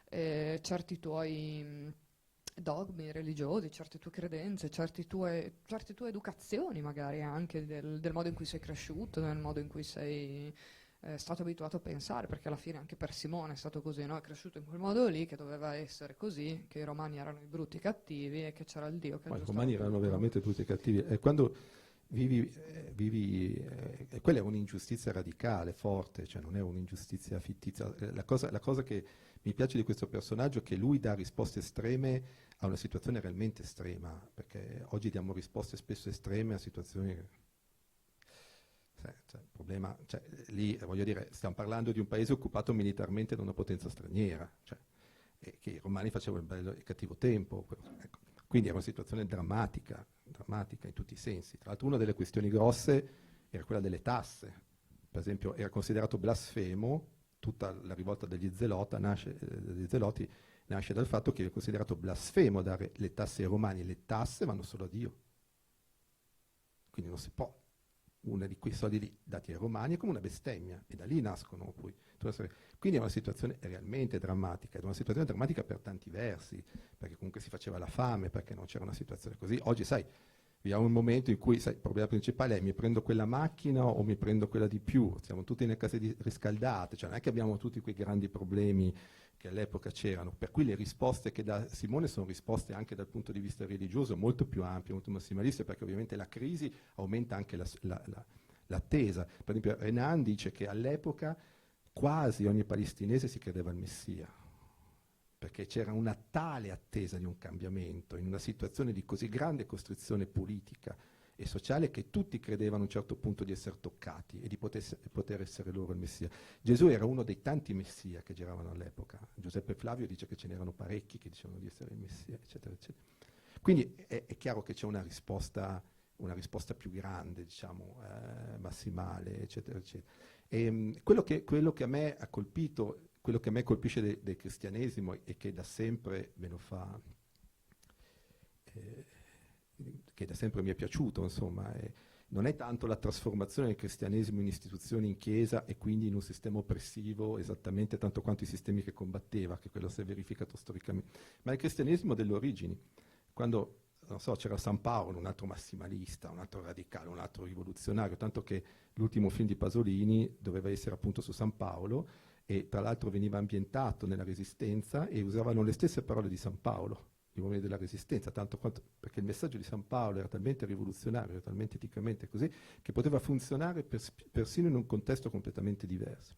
certi tuoi dogmi religiosi, certe tue credenze, certe tue educazioni magari anche del modo in cui sei cresciuto, del modo in cui sei stato abituato a pensare, perché alla fine anche per Simone è stato così, no? È cresciuto in quel modo lì, che doveva essere così, che i romani erano i brutti cattivi e che c'era il Dio che Ma i aggiustava romani erano tutto. veramente tutti cattivi. E quando quella è un'ingiustizia radicale, forte, cioè non è un'ingiustizia fittizia. La cosa che mi piace di questo personaggio è che lui dà risposte estreme a una situazione realmente estrema, perché oggi diamo risposte spesso estreme a situazioni. Il problema, cioè, lì voglio dire, stiamo parlando di un paese occupato militarmente da una potenza straniera, cioè, e che i romani facevano il bello e il cattivo tempo, ecco. Quindi era una situazione drammatica, drammatica in tutti i sensi. Tra l'altro una delle questioni grosse era quella delle tasse. Per esempio era considerato blasfemo, tutta la rivolta degli Zeloti nasce dal fatto che è considerato blasfemo dare le tasse ai romani. Le tasse vanno solo a Dio. Quindi non si può. Una di quei soldi lì dati ai romani è come una bestemmia, e da lì nascono poi. Quindi è una situazione realmente drammatica, ed è una situazione drammatica per tanti versi, perché comunque si faceva la fame, perché non c'era una situazione così. Oggi, sai, viviamo un momento in cui, sai, il problema principale è: mi prendo quella macchina o mi prendo quella di più? Siamo tutti nelle case riscaldate, cioè non è che abbiamo tutti quei grandi problemi che all'epoca c'erano, per cui le risposte che dà Simone sono risposte anche dal punto di vista religioso molto più ampie, molto massimaliste, perché ovviamente la crisi aumenta anche l'attesa. Per esempio Renan dice che all'epoca quasi ogni palestinese si credeva al Messia, perché c'era una tale attesa di un cambiamento in una situazione di così grande costrizione politica e sociale, che tutti credevano a un certo punto di essere toccati e di poter essere loro il Messia. Gesù era uno dei tanti Messia che giravano all'epoca. Giuseppe Flavio dice che ce n'erano parecchi che dicevano di essere il Messia, eccetera, eccetera. Quindi è chiaro che c'è una risposta più grande, diciamo, massimale, eccetera, eccetera. E, quello che a me ha colpito, quello che a me colpisce del cristianesimo, e che da sempre me lo fa, che da sempre mi è piaciuto, insomma, non è tanto la trasformazione del cristianesimo in istituzioni, in chiesa, e quindi in un sistema oppressivo esattamente tanto quanto i sistemi che combatteva, che quello si è verificato storicamente, ma il cristianesimo delle origini. Quando, non so, c'era San Paolo, un altro massimalista, un altro radicale, un altro rivoluzionario, tanto che l'ultimo film di Pasolini doveva essere appunto su San Paolo, e tra l'altro veniva ambientato nella Resistenza e usavano le stesse parole di San Paolo, gli uomini della Resistenza, tanto quanto, perché il messaggio di San Paolo era talmente rivoluzionario, era talmente eticamente così, che poteva funzionare persino in un contesto completamente diverso.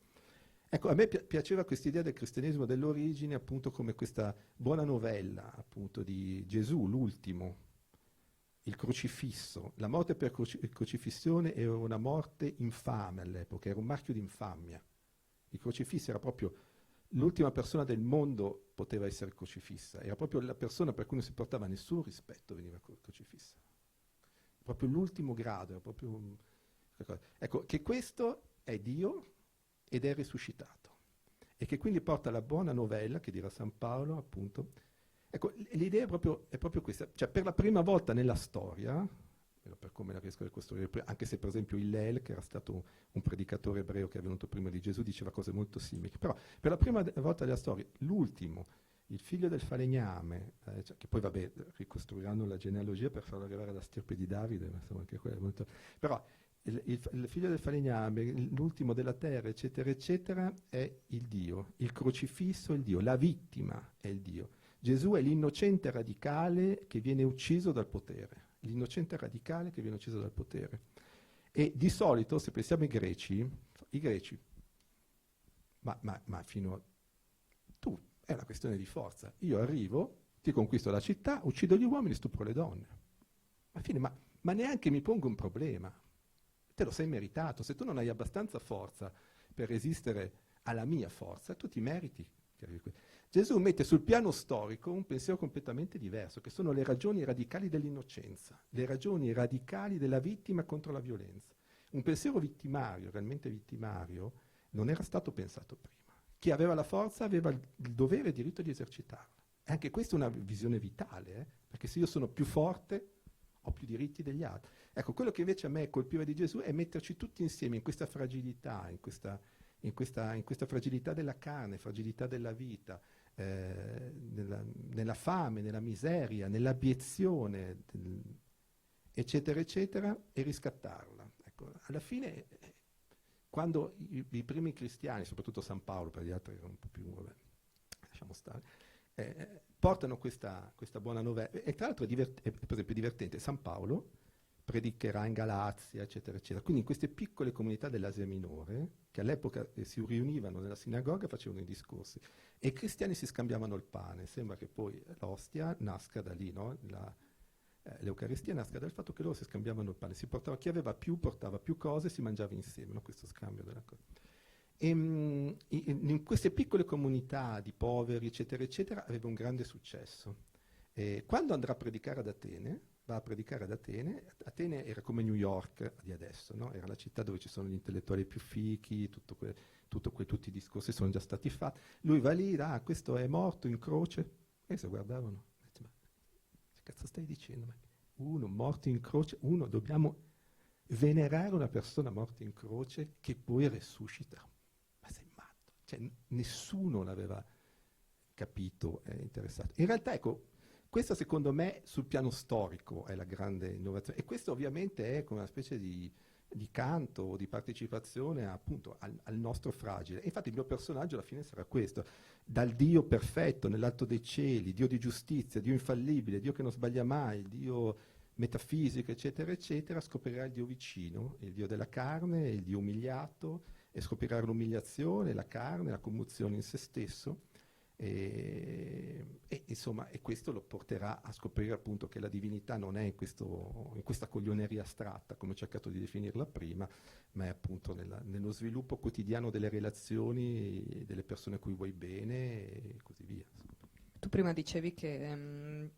Ecco, a me piaceva questa idea del cristianesimo dell'origine, appunto, come questa buona novella, appunto, di Gesù, l'ultimo, il crocifisso. La morte per crocifissione era una morte infame all'epoca, era un marchio di infamia. Il crocifisso era proprio l'ultima persona del mondo, poteva essere crocifissa, era proprio la persona per cui non si portava nessun rispetto, veniva crocifissa. Proprio l'ultimo grado, era proprio ecco, che questo è Dio ed è risuscitato, e che quindi porta la buona novella, che dirà San Paolo, appunto. Ecco, l'idea è proprio questa, cioè per la prima volta nella storia, per come la riesco a ricostruire, anche se per esempio Hillel, che era stato un predicatore ebreo che è venuto prima di Gesù, diceva cose molto simili, però per la prima volta nella storia, l'ultimo, il figlio del falegname, cioè, che poi vabbè ricostruiranno la genealogia per farlo arrivare alla stirpe di Davide, ma insomma anche quello è molto. Però il figlio del falegname, l'ultimo della terra, eccetera, eccetera, è il Dio. Il crocifisso è il Dio, la vittima è il Dio. Gesù è l'innocente radicale che viene ucciso dal potere. L'innocente radicale che viene ucciso dal potere. E di solito, se pensiamo ai greci, ma fino a. Tu, è una questione di forza. Io arrivo, ti conquisto la città, uccido gli uomini, stupro le donne. Alla fine, ma neanche mi pongo un problema. Te lo sei meritato. Se tu non hai abbastanza forza per resistere alla mia forza, tu ti meriti. Gesù mette sul piano storico un pensiero completamente diverso, che sono le ragioni radicali dell'innocenza, le ragioni radicali della vittima contro la violenza. Un pensiero vittimario, realmente vittimario, non era stato pensato prima. Chi aveva la forza aveva il dovere e il diritto di esercitarla. anche questa è una visione vitale, perché se io sono più forte ho più diritti degli altri. Ecco, quello che invece a me colpiva di Gesù è metterci tutti insieme in questa fragilità, in questa fragilità della carne, fragilità della vita, nella fame, nella miseria, nell'abiezione, eccetera, eccetera, e riscattarla. Ecco, alla fine, quando i primi cristiani, soprattutto San Paolo, per gli altri erano un po' più, vabbè, lasciamo stare, portano questa buona novella. E tra l'altro per esempio è divertente, San Paolo predicherà in Galazia, eccetera, eccetera. Quindi in queste piccole comunità dell'Asia Minore, che all'epoca si riunivano nella sinagoga e facevano i discorsi, e i cristiani si scambiavano il pane. Sembra che poi l'ostia nasca da lì, no? L'Eucaristia nasca dal fatto che loro si scambiavano il pane. Chi aveva più portava più cose e si mangiava insieme, no? Questo scambio della cosa. E, in queste piccole comunità di poveri, eccetera, eccetera, aveva un grande successo. Quando andrà a predicare ad Atene, va a predicare ad Atene. Atene era come New York di adesso, no? Era la città dove ci sono gli intellettuali più fichi, tutti i discorsi sono già stati fatti. Lui va lì, questo è morto in croce, e se guardavano, ma che cazzo stai dicendo? Ma uno morto in croce, dobbiamo venerare una persona morta in croce che poi resuscita. Ma sei matto? Cioè, nessuno l'aveva capito, interessato. In realtà, ecco, questa secondo me sul piano storico è la grande innovazione, e questo ovviamente è come una specie di canto o di partecipazione appunto al nostro fragile. E infatti il mio personaggio alla fine sarà questo: dal Dio perfetto nell'alto dei cieli, Dio di giustizia, Dio infallibile, Dio che non sbaglia mai, Dio metafisico, eccetera, eccetera, scoprirà il Dio vicino, il Dio della carne, il Dio umiliato, e scoprirà l'umiliazione, la carne, la commozione in se stesso. Insomma, e questo lo porterà a scoprire appunto che la divinità non è in questa coglioneria astratta, come ho cercato di definirla prima, ma è appunto nello sviluppo quotidiano delle relazioni, delle persone a cui vuoi bene e così via. Tu prima dicevi che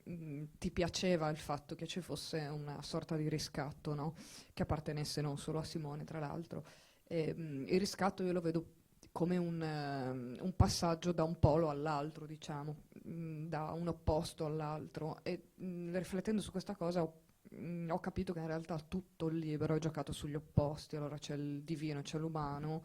ti piaceva il fatto che ci fosse una sorta di riscatto, no? Che appartenesse non solo a Simone, tra l'altro. Il riscatto io lo vedo come un passaggio da un polo all'altro, diciamo, da un opposto all'altro. E riflettendo su questa cosa ho capito che in realtà tutto il libro è giocato sugli opposti. Allora c'è il divino, c'è l'umano,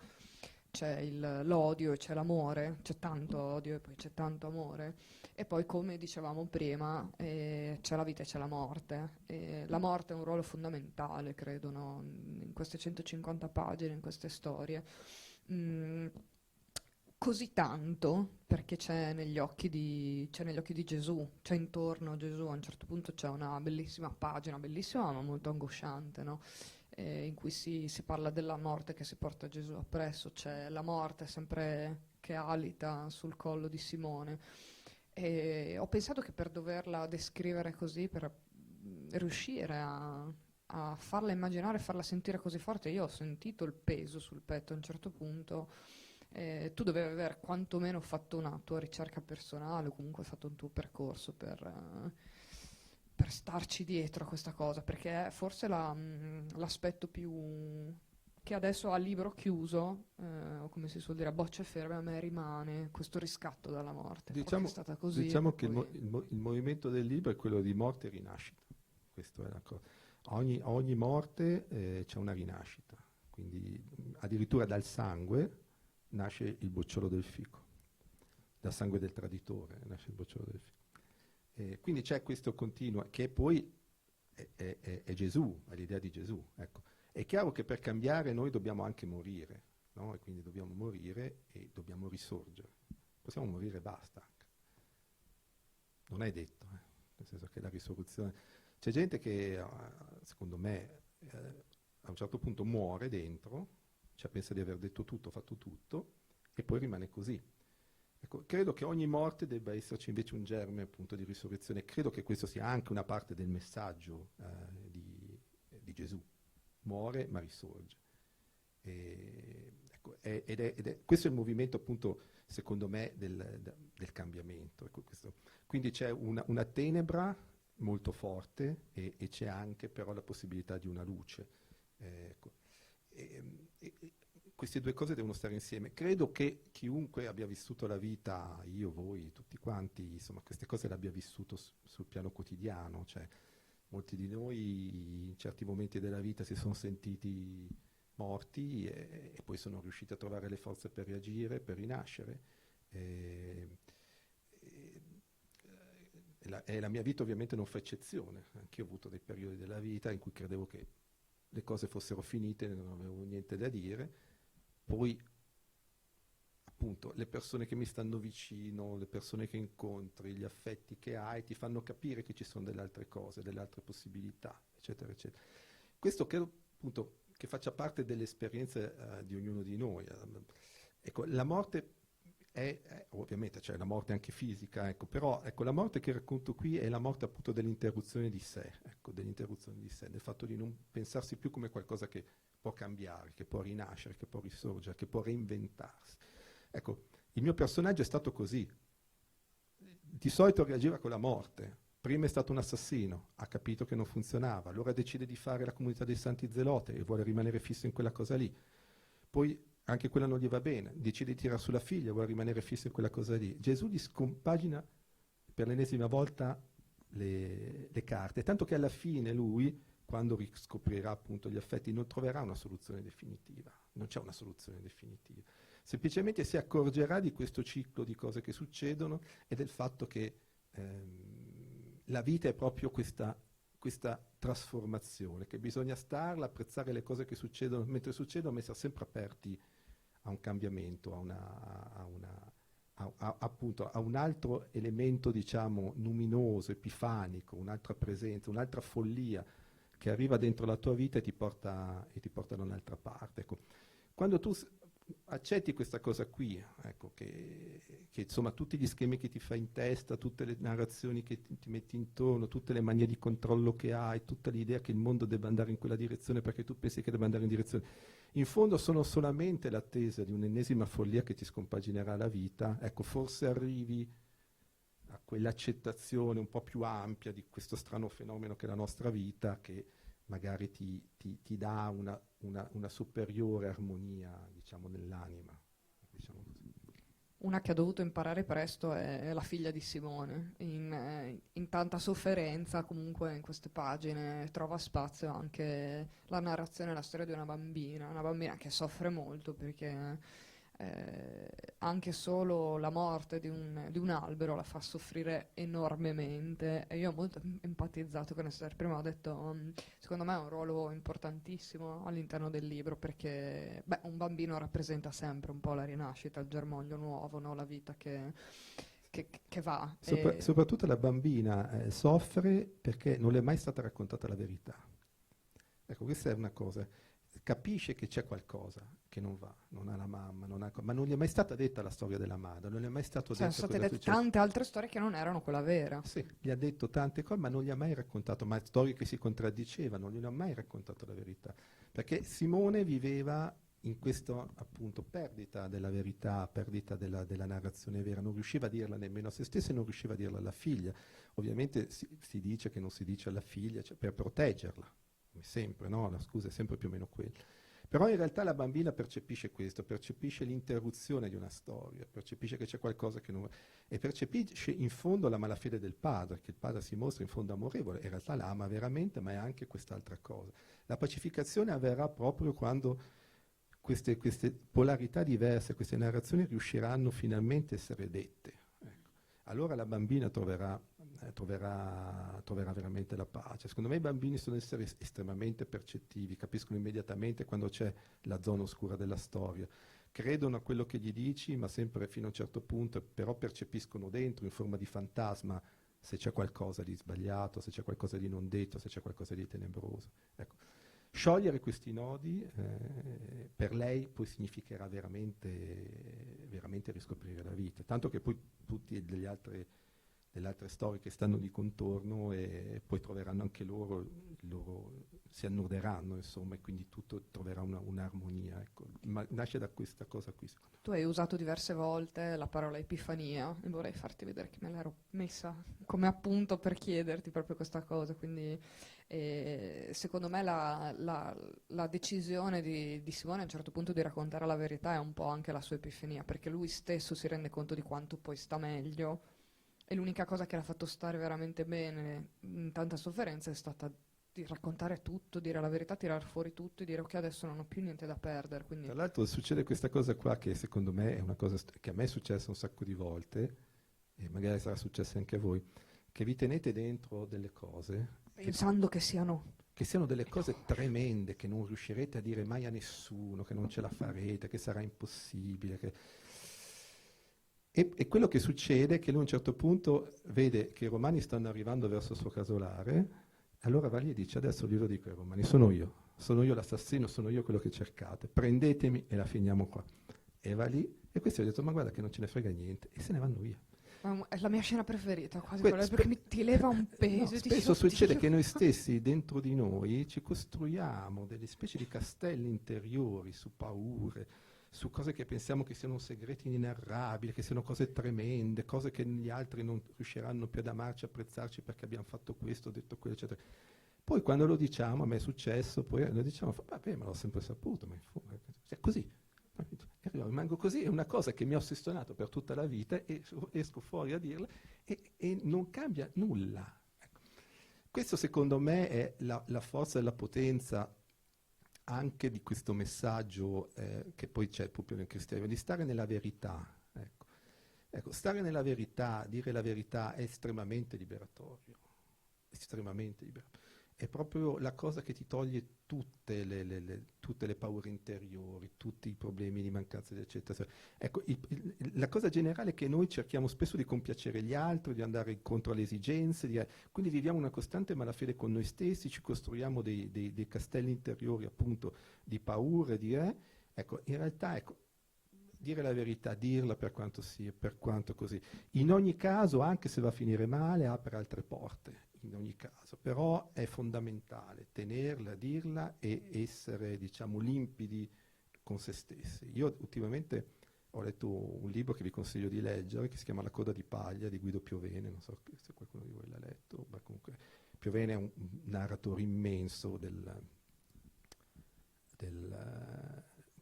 c'è l'odio e c'è l'amore, c'è tanto odio e poi c'è tanto amore. E poi, come dicevamo prima, c'è la vita e c'è la morte. E la morte è un ruolo fondamentale, credo, no? In queste 150 pagine, in queste storie. Così tanto perché c'è negli occhi di Gesù, c'è intorno a Gesù. A un certo punto c'è una bellissima pagina, bellissima ma molto angosciante, no? In cui si parla della morte che si porta Gesù appresso. C'è la morte sempre che alita sul collo di Simone, e ho pensato che per doverla descrivere così, per riuscire a farla immaginare, farla sentire così forte, io ho sentito il peso sul petto a un certo punto. Tu dovevi aver quantomeno fatto una tua ricerca personale, o comunque fatto un tuo percorso per starci dietro a questa cosa, perché è forse l'aspetto più che adesso a libro chiuso, o come si suol dire a bocce ferme, a me rimane questo riscatto dalla morte. Diciamo, È stata così, diciamo che poi... il movimento del libro è quello di morte e rinascita. Questa è la cosa. Ogni morte c'è una rinascita, quindi addirittura dal sangue nasce il bocciolo del fico, dal sangue del traditore nasce il bocciolo del fico. Quindi c'è questo continuo, che poi è Gesù, è l'idea di Gesù. Ecco. È chiaro che per cambiare noi dobbiamo anche morire, no? E quindi dobbiamo morire e dobbiamo risorgere. Possiamo morire e basta anche. Non è detto, nel senso che la risoluzione... C'è gente che, secondo me, a un certo punto muore dentro, cioè pensa di aver detto tutto, fatto tutto, e poi rimane così. Ecco, credo che ogni morte debba esserci invece un germe appunto di risurrezione. Credo che questo sia anche una parte del messaggio di Gesù. Muore ma risorge. Ecco, questo è il movimento appunto, secondo me, del cambiamento. Ecco, quindi c'è una tenebra molto forte e c'è anche però la possibilità di una luce. Ecco. queste due cose devono stare insieme. Credo che chiunque abbia vissuto la vita, io, voi, tutti quanti, insomma, queste cose le abbia vissuto sul piano quotidiano, cioè molti di noi in certi momenti della vita si sono sentiti morti e poi sono riusciti a trovare le forze per reagire, per rinascere. E, e la mia vita ovviamente non fa eccezione, anch'io ho avuto dei periodi della vita in cui credevo che le cose fossero finite, non avevo niente da dire, poi appunto le persone che mi stanno vicino, le persone che incontri, gli affetti che hai ti fanno capire che ci sono delle altre cose, delle altre possibilità, eccetera, eccetera. Questo credo appunto che faccia parte delle esperienze di ognuno di noi. Ecco, la morte ovviamente c'è la morte anche fisica, ecco, però ecco, la morte che racconto qui è la morte appunto dell'interruzione di sé, ecco, dell'interruzione di sé, del fatto di non pensarsi più come qualcosa che può cambiare, che può rinascere, che può risorgere, che può reinventarsi. Ecco, il mio personaggio è stato così. Di solito reagiva con la morte. Prima è stato un assassino, ha capito che non funzionava, allora decide di fare la comunità dei Santi Zelote e vuole rimanere fisso in quella cosa lì. Poi anche quella non gli va bene, decide di tirare sulla figlia, vuole rimanere fisso in quella cosa lì. Gesù gli scompagina per l'ennesima volta le carte, tanto che alla fine lui, quando riscoprirà appunto gli affetti, non troverà una soluzione definitiva, non c'è una soluzione definitiva. Semplicemente si accorgerà di questo ciclo di cose che succedono e del fatto che la vita è proprio questa trasformazione, che bisogna starla, apprezzare le cose che succedono mentre succedono, ma essere sempre aperti a un cambiamento, appunto a un altro elemento, diciamo, luminoso, epifanico, un'altra presenza, un'altra follia che arriva dentro la tua vita e ti porta da un'altra parte. Ecco. Quando tu accetti questa cosa qui, ecco, che insomma tutti gli schemi che ti fai in testa, tutte le narrazioni che ti metti intorno, tutte le manie di controllo che hai, tutta l'idea che il mondo debba andare in quella direzione perché tu pensi che debba andare in direzione, in fondo sono solamente l'attesa di un'ennesima follia che ti scompaginerà la vita. Ecco, forse arrivi a quell'accettazione un po' più ampia di questo strano fenomeno che è la nostra vita, che magari ti dà una superiore armonia, diciamo, nell'anima. Diciamo così. Una che ha dovuto imparare presto è la figlia di Simone. In tanta sofferenza, comunque, in queste pagine trova spazio anche la narrazione e la storia di una bambina che soffre molto perché anche solo la morte di un albero la fa soffrire enormemente e io ho molto empatizzato con Esther. Prima ho detto, secondo me è un ruolo importantissimo all'interno del libro perché un bambino rappresenta sempre un po' la rinascita, il germoglio nuovo, no? La vita che va. Soprattutto la bambina soffre perché non le è mai stata raccontata la verità. Ecco, questa è una cosa. Capisce che c'è qualcosa che non va, non ha la mamma, ma non gli è mai stata detta la storia della madre, non gli è mai stato detto. Sono state dette tante altre storie che non erano quella vera. Sì, gli ha detto tante cose, ma non gli ha mai raccontato, ma storie che si contraddicevano, non gli ha mai raccontato la verità. Perché Simone viveva in questa appunto perdita della verità, perdita della narrazione vera, non riusciva a dirla nemmeno a se stessa e non riusciva a dirla alla figlia. Ovviamente si dice che non si dice alla figlia, cioè per proteggerla, come sempre, no? La scusa è sempre più o meno quella. Però in realtà la bambina percepisce questo, percepisce l'interruzione di una storia, percepisce che c'è qualcosa che non... e percepisce in fondo la malafede del padre, che il padre si mostra in fondo amorevole, in realtà la ama veramente, ma è anche quest'altra cosa. La pacificazione avverrà proprio quando queste polarità diverse, queste narrazioni riusciranno finalmente a essere dette. Ecco. Allora la bambina troverà veramente la pace. Secondo me i bambini sono esseri estremamente percettivi, capiscono immediatamente quando c'è la zona oscura della storia, credono a quello che gli dici, ma sempre fino a un certo punto, però percepiscono dentro in forma di fantasma se c'è qualcosa di sbagliato, se c'è qualcosa di non detto, se c'è qualcosa di tenebroso. Ecco. Sciogliere questi nodi per lei poi significherà veramente riscoprire la vita, tanto che poi tutti delle altre storie che stanno di contorno e poi troveranno anche loro il loro si annuderanno, insomma, e quindi tutto troverà un'armonia, ecco. Ma nasce da questa cosa qui, secondo me. Tu hai usato diverse volte la parola epifania e vorrei farti vedere che me l'ero messa come appunto per chiederti proprio questa cosa, quindi secondo me la decisione di Simone a un certo punto di raccontare la verità è un po' anche la sua epifania, perché lui stesso si rende conto di quanto poi sta meglio e l'unica cosa che l'ha fatto stare veramente bene in tanta sofferenza è stata di raccontare tutto, dire la verità, tirar fuori tutto e dire ok adesso non ho più niente da perdere, quindi Tra l'altro succede questa cosa qua che secondo me è una cosa che a me è successa un sacco di volte, e magari sarà successa anche a voi, che vi tenete dentro delle cose pensando che siano che siano delle cose tremende, che non riuscirete a dire mai a nessuno, che non ce la farete, che sarà impossibile. E quello che succede è che lui a un certo punto vede che i romani stanno arrivando verso il suo casolare, allora va lì e dice: adesso glielo dico ai romani, sono io l'assassino, sono io quello che cercate, prendetemi e la finiamo qua. E va lì e questi hanno detto: ma guarda che non ce ne frega niente, e se ne vanno via. è la mia scena preferita, quasi Que- quella, perché spe- ti leva un peso no, e dici, spesso succede "Oddio". che noi stessi dentro di noi ci costruiamo delle specie di castelli interiori su paure, su cose che pensiamo che siano segreti inenarrabili, che siano cose tremende, cose che gli altri non riusciranno più ad amarci, apprezzarci perché abbiamo fatto questo, detto quello, eccetera. Poi quando lo diciamo, a me è successo, poi lo diciamo, vabbè, ma l'ho sempre saputo, ma in fondo è così. E io rimango così, è una cosa che mi ha ossessionato per tutta la vita e esco fuori a dirla e non cambia nulla. Ecco. Questo secondo me è la forza e la potenza anche di questo messaggio che poi c'è proprio nel cristianesimo, di stare nella verità. Ecco. Ecco, stare nella verità, dire la verità è estremamente liberatorio, estremamente liberatorio. È proprio la cosa che ti toglie tutte le paure interiori, tutti i problemi di mancanza di eccetera. Ecco, la cosa generale è che noi cerchiamo spesso di compiacere gli altri, di andare incontro alle esigenze, quindi viviamo una costante malafede con noi stessi, ci costruiamo dei castelli interiori appunto di paure, ecco, in realtà ecco, dire la verità, dirla per quanto sia, per quanto così. In ogni caso, anche se va a finire male, apre altre porte, in ogni caso. Però è fondamentale tenerla, dirla e essere, diciamo, limpidi con se stessi. Io ultimamente ho letto un libro che vi consiglio di leggere, che si chiama La coda di paglia, di Guido Piovene, non so se qualcuno di voi l'ha letto, ma comunque Piovene è un narratore immenso del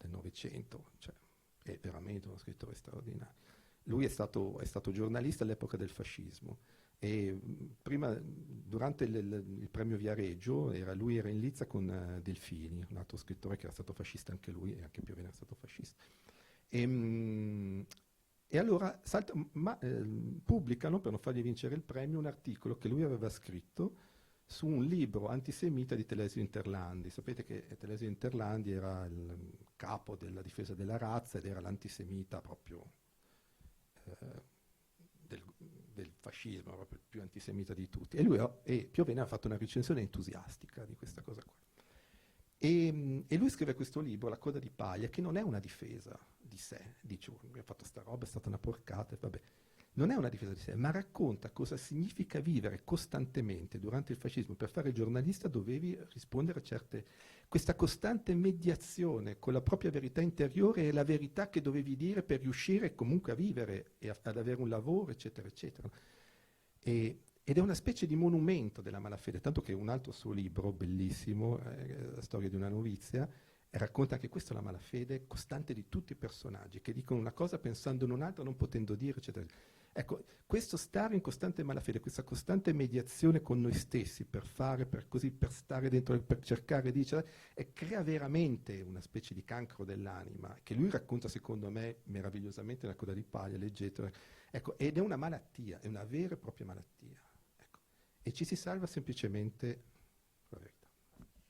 Novecento, cioè è veramente uno scrittore straordinario. Lui è stato giornalista all'epoca del fascismo e prima, durante il premio Viareggio, lui era in lizza con Delfini, un altro scrittore che era stato fascista anche lui, e anche Piovene era stato fascista. E allora pubblicano, per non fargli vincere il premio, un articolo che lui aveva scritto su un libro antisemita di Telesio Interlandi. Sapete che Telesio Interlandi era il capo della difesa della razza ed era l'antisemita proprio del fascismo, proprio il più antisemita di tutti. E Piovene ha fatto una recensione entusiastica di questa cosa qua. E lui scrive questo libro, La coda di paglia, che non è una difesa di sé, dice: mi ha fatto sta roba, è stata una porcata, e vabbè. Non è una difesa di sé, ma racconta cosa significa vivere costantemente durante il fascismo. Per fare il giornalista dovevi rispondere a certe... Questa costante mediazione con la propria verità interiore e la verità che dovevi dire per riuscire comunque a vivere e ad avere un lavoro, eccetera, eccetera. Ed è una specie di monumento della malafede, tanto che un altro suo libro, bellissimo, La storia di una novizia, racconta anche questo, la malafede costante di tutti i personaggi, che dicono una cosa pensando in un'altra, non potendo dire, eccetera. Ecco, questo stare in costante malafede, questa costante mediazione con noi stessi per fare, per stare dentro, per cercare di dire, crea veramente una specie di cancro dell'anima, che lui racconta secondo me meravigliosamente nella Coda di Paglia, leggetela. Ecco, ed è una malattia, è una vera e propria malattia. Ecco. E ci si salva semplicemente la verità.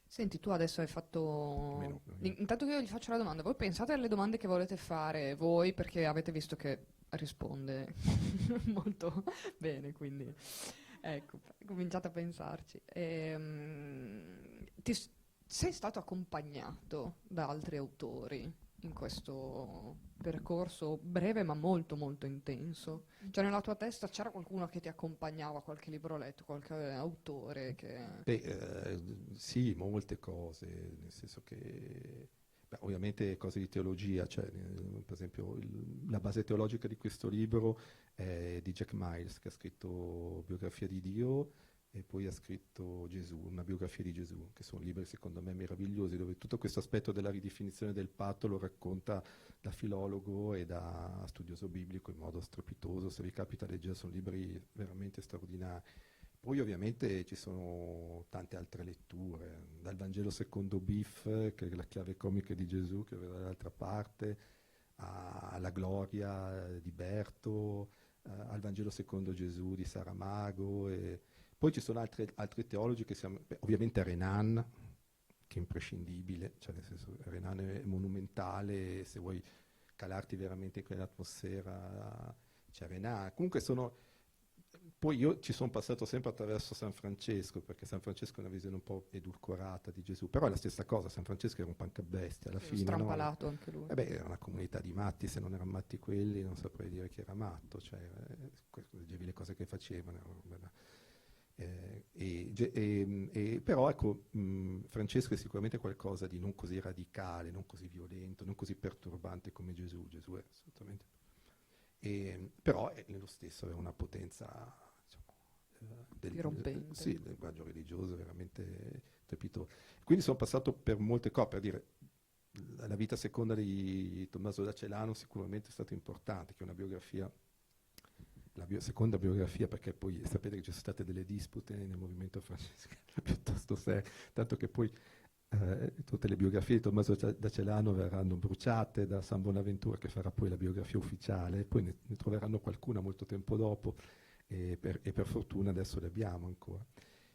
Senti, tu adesso hai fatto... Almeno, Intanto che io gli faccio la domanda, voi pensate alle domande che volete fare voi, perché avete visto che risponde molto bene, quindi ecco, cominciate a pensarci. Sei stato accompagnato da altri autori in questo percorso breve ma molto molto intenso? Cioè nella tua testa c'era qualcuno che ti accompagnava, qualche libro letto, qualche autore che... Beh, sì, molte cose, nel senso che, beh, ovviamente cose di teologia, cioè, per esempio la base teologica di questo libro è di Jack Miles, che ha scritto Biografia di Dio e poi ha scritto Gesù, una biografia di Gesù, che sono libri secondo me meravigliosi, dove tutto questo aspetto della ridefinizione del patto lo racconta da filologo e da studioso biblico in modo strepitoso. Se vi capita leggere, sono libri veramente straordinari. Poi ovviamente ci sono tante altre letture, dal Vangelo secondo Biff, che è la chiave comica di Gesù, che verrà dall'altra parte, alla Gloria di Berto, al Vangelo secondo Gesù di Saramago. E poi ci sono altri teologi che siamo, beh, ovviamente Renan, che è imprescindibile, cioè nel senso Renan è monumentale, se vuoi calarti veramente in quell'atmosfera c'è Renan. Comunque poi io ci sono passato sempre attraverso San Francesco, perché San Francesco è una visione un po' edulcorata di Gesù, però è la stessa cosa, San Francesco era un pancabestia alla fine, no? Strampalato anche lui. Beh, era una comunità di matti, se non erano matti quelli non saprei dire chi era matto, cioè, leggevi le cose che facevano. Però ecco, Francesco è sicuramente qualcosa di non così radicale, non così violento, non così perturbante come Gesù. Gesù è assolutamente... però nello stesso aveva una potenza, diciamo, Dirompente. sì, del linguaggio religioso veramente trepitoso. Quindi sono passato per molte cose, per dire, la vita seconda di Tommaso da Celano sicuramente è stata importante, che è una biografia, seconda biografia, perché poi sapete che ci sono state delle dispute nel movimento francescano piuttosto serie, tanto che poi tutte le biografie di Tommaso da Celano verranno bruciate da San Bonaventura, che farà poi la biografia ufficiale, e poi ne troveranno qualcuna molto tempo dopo, e per fortuna adesso le abbiamo ancora.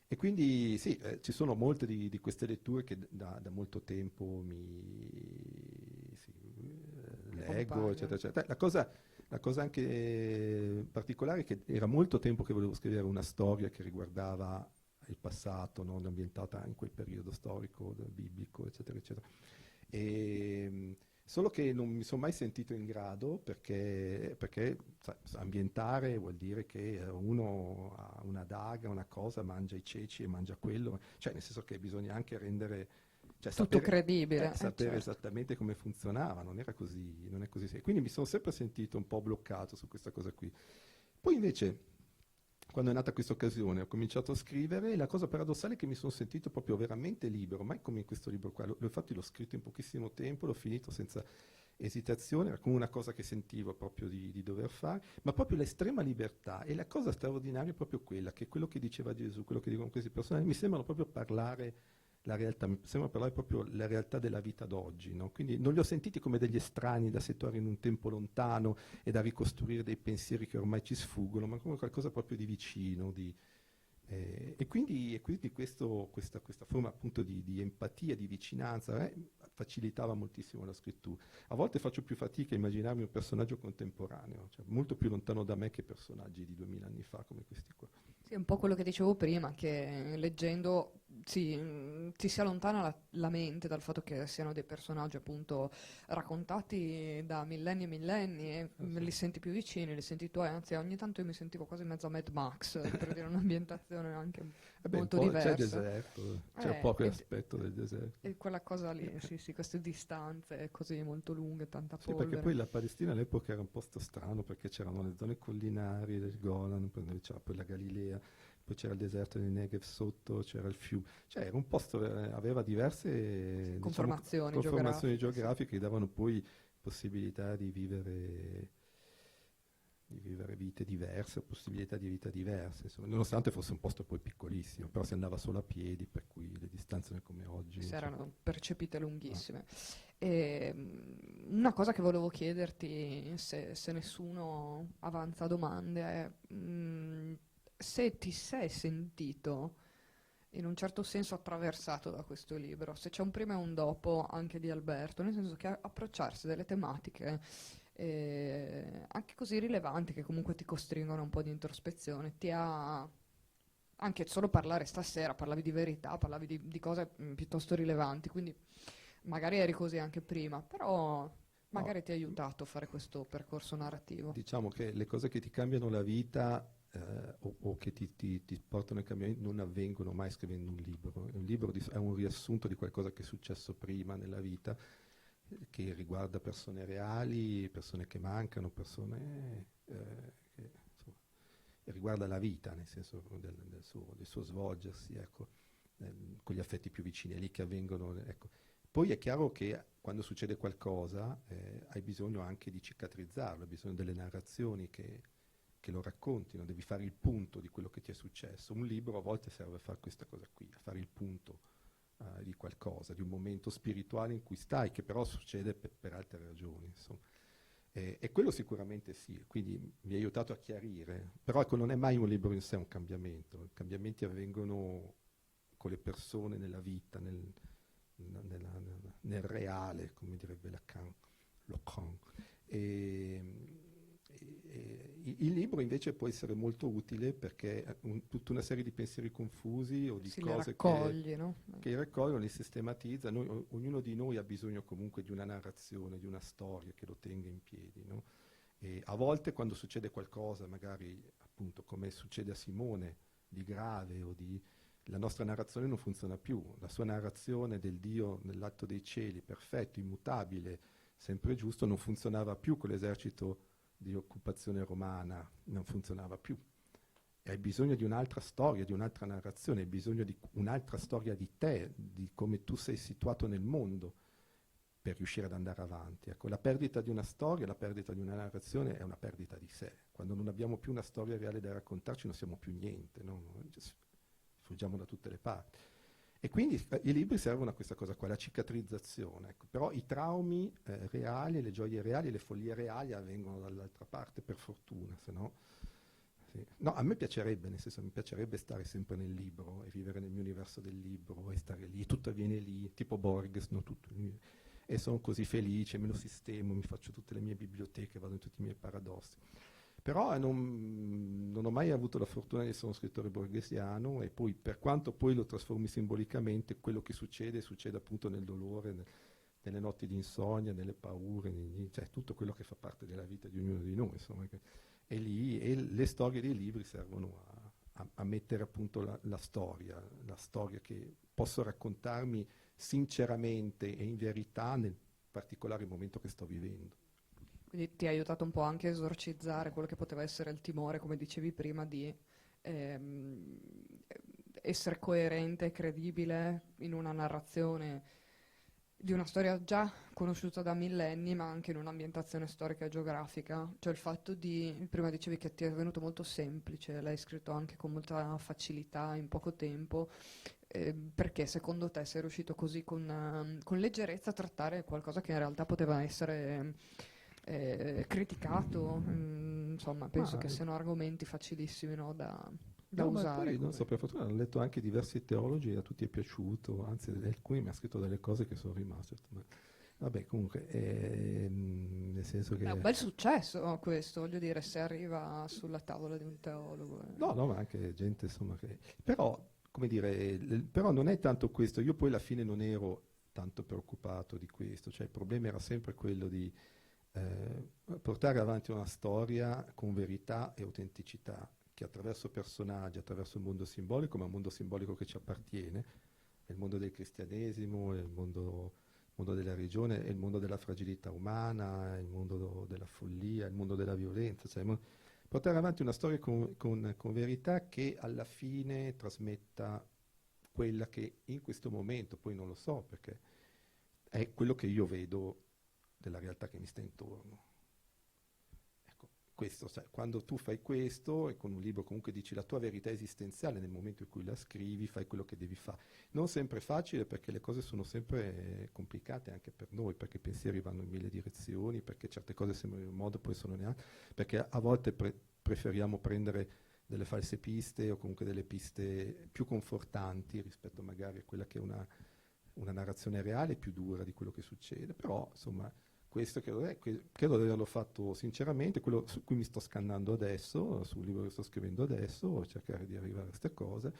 E quindi sì, ci sono molte di queste letture che da molto tempo leggo, eccetera, eccetera. La cosa anche particolare è che era molto tempo che volevo scrivere una storia che riguardava il passato, no? Ambientata in quel periodo storico, biblico, eccetera, eccetera. Solo che non mi sono mai sentito in grado, perché ambientare vuol dire che uno ha una daga, una cosa, mangia i ceci e mangia quello, cioè nel senso che bisogna anche rendere... Cioè, Tutto credibile. sapere Certo. esattamente come funzionava, non è così semplice. Quindi mi sono sempre sentito un po' bloccato su questa cosa qui. Poi invece, quando è nata questa occasione, ho cominciato a scrivere, e la cosa paradossale è che mi sono sentito proprio veramente libero, mai come in questo libro qua. Infatti l'ho scritto in pochissimo tempo, l'ho finito senza esitazione, era come una cosa che sentivo proprio di dover fare, ma proprio l'estrema libertà. E la cosa straordinaria è proprio quella, che quello che diceva Gesù, quello che dicono questi personaggi, mi sembrano proprio parlare la realtà, mi sembra parlare proprio la realtà della vita d'oggi, no? Quindi non li ho sentiti come degli estranei da situare in un tempo lontano e da ricostruire dei pensieri che ormai ci sfuggono, ma come qualcosa proprio di vicino. E quindi questa forma appunto di empatia, di vicinanza, facilitava moltissimo la scrittura. A volte faccio più fatica a immaginarmi un personaggio contemporaneo, cioè molto più lontano da me che personaggi di 2000 anni fa come questi qua. Sì, è un po' quello che dicevo prima, che leggendo ti si allontana la mente dal fatto che siano dei personaggi appunto raccontati da millenni e millenni e Sì. li senti più vicini, li senti tuoi, anzi ogni tanto io mi sentivo quasi mezzo Mad Max, per dire un'ambientazione anche molto un po' c'è il diversa. deserto, c'è un po' quell'aspetto del deserto. E quella cosa lì, sì, queste distanze così molto lunghe, tanta Sì, perché polvere. poi la Palestina all'epoca era un posto strano, perché c'erano le zone collinari del Golan, poi c'era poi la Galilea, poi c'era il deserto del Negev sotto, c'era il fiume, cioè era un posto, aveva diverse diciamo, Conformazioni conformazioni geografiche, sì. geografiche che davano poi possibilità di vivere vite diverse, possibilità di vita diverse, insomma, nonostante fosse un posto poi piccolissimo, però si andava solo a piedi, per cui le distanze non è come oggi. Si Cioè. erano percepite lunghissime. E, una cosa che volevo chiederti, se nessuno avanza domande, è se ti sei sentito in un certo senso attraversato da questo libro, se c'è un prima e un dopo anche di Alberto, nel senso che approcciarsi delle tematiche anche così rilevanti che comunque ti costringono a un po' di introspezione, ti ha anche solo parlare stasera, parlavi di verità, parlavi di cose piuttosto rilevanti, quindi magari eri così anche prima, però No, magari ti ha aiutato a fare questo percorso narrativo. diciamo che le cose che ti cambiano la vita o che ti portano ai cambiamenti non avvengono mai scrivendo un libro. Un libro è un riassunto di qualcosa che è successo prima nella vita, che riguarda persone reali, persone che mancano, persone che, insomma, riguarda la vita, nel senso del suo svolgersi, ecco, con gli affetti più vicini, è lì che avvengono, ecco. Poi è chiaro che quando succede qualcosa hai bisogno anche di cicatrizzarlo, hai bisogno delle narrazioni che lo raccontino, devi fare il punto di quello che ti è successo. Un libro a volte serve a fare questa cosa qui, a fare il punto di qualcosa, di un momento spirituale in cui stai, che però succede per altre ragioni, insomma. E quello sicuramente sì, quindi mi ha aiutato a chiarire, però ecco, non è mai un libro in sé un cambiamento, i cambiamenti avvengono con le persone nella vita, nel reale, come direbbe Lacan. Lacan. E, il libro invece può essere molto utile perché tutta una serie di pensieri confusi o di Si le cose raccogli, no? che raccolgono, li sistematizza. Ognuno di noi ha bisogno comunque di una narrazione, di una storia che lo tenga in piedi, no? E a volte quando succede qualcosa, magari appunto come succede a Simone, di grave o di... La nostra narrazione non funziona più, la sua narrazione del Dio nell'atto dei cieli, perfetto, immutabile, sempre giusto, non funzionava più con l'esercito di occupazione romana, non funzionava più. E hai bisogno di un'altra storia, di un'altra narrazione, hai bisogno di un'altra storia di te, di come tu sei situato nel mondo per riuscire ad andare avanti. Ecco, la perdita di una storia, la perdita di una narrazione è una perdita di sé. Quando non abbiamo più una storia reale da raccontarci non siamo più niente, no? Fuggiamo da tutte le parti. E quindi i libri servono a questa cosa qua, la cicatrizzazione. Ecco. Però i traumi reali, le gioie reali, le follie reali avvengono dall'altra parte, per fortuna, se no... Sì. No, a me piacerebbe, nel senso mi piacerebbe stare sempre nel libro e vivere nel mio universo del libro e stare lì, tutto avviene lì, tipo Borges, no? Tutto lì. E sono così felice, me lo sistemo, mi faccio tutte le mie biblioteche, vado in tutti i miei paradossi. Però non ho mai avuto la fortuna di essere uno scrittore borghesiano e poi per quanto poi lo trasformi simbolicamente, quello che succede appunto nel dolore, nelle notti di insonnia, nelle paure, cioè tutto quello che fa parte della vita di ognuno di noi, insomma. E lì e le storie dei libri servono a mettere appunto la storia che posso raccontarmi sinceramente e in verità nel particolare momento che sto vivendo. Quindi ti ha aiutato un po' anche a esorcizzare quello che poteva essere il timore, come dicevi prima, di ehm, essere coerente e credibile in una narrazione di una storia già conosciuta da millenni, ma anche in un'ambientazione storica e geografica. Cioè il fatto di, prima dicevi che ti è venuto molto semplice, l'hai scritto anche con molta facilità, in poco tempo, perché secondo te sei riuscito così con leggerezza a trattare qualcosa che in realtà poteva essere criticato? Insomma, penso Ma che siano argomenti facilissimi, no, da no, ma usare poi non so, come... per fortuna ho letto anche diversi teologi e a tutti è piaciuto, anzi alcuni mi hanno scritto delle cose che sono rimaste. Ma, vabbè, comunque, nel senso È un che... bel successo questo, voglio dire, se arriva sulla tavola di un teologo. No, no, ma anche gente, insomma, che... Però, come dire, però non è tanto questo, io poi alla fine non ero tanto preoccupato di questo, cioè il problema era sempre quello di portare avanti una storia con verità e autenticità, che attraverso personaggi, attraverso il mondo simbolico, ma un mondo simbolico che ci appartiene, è il mondo del cristianesimo, è il mondo della religione, è il mondo della fragilità umana, è il mondo della follia, è il mondo della violenza, cioè portare avanti una storia con verità che alla fine trasmetta quella che in questo momento, poi non lo so perché è quello che io vedo della realtà che mi sta intorno. Ecco, questo, sai, quando tu fai questo e con un libro comunque dici la tua verità esistenziale nel momento in cui la scrivi, fai quello che devi fare. Non sempre facile perché le cose sono sempre complicate anche per noi, perché i pensieri vanno in mille direzioni, perché certe cose sembrano in un modo poi sono neanche, perché a volte preferiamo prendere delle false piste o comunque delle piste più confortanti rispetto magari a quella che è una narrazione reale più dura di quello che succede, però insomma questo credo di averlo fatto sinceramente, quello su cui mi sto scannando adesso, sul libro che sto scrivendo adesso, cercare di arrivare a queste cose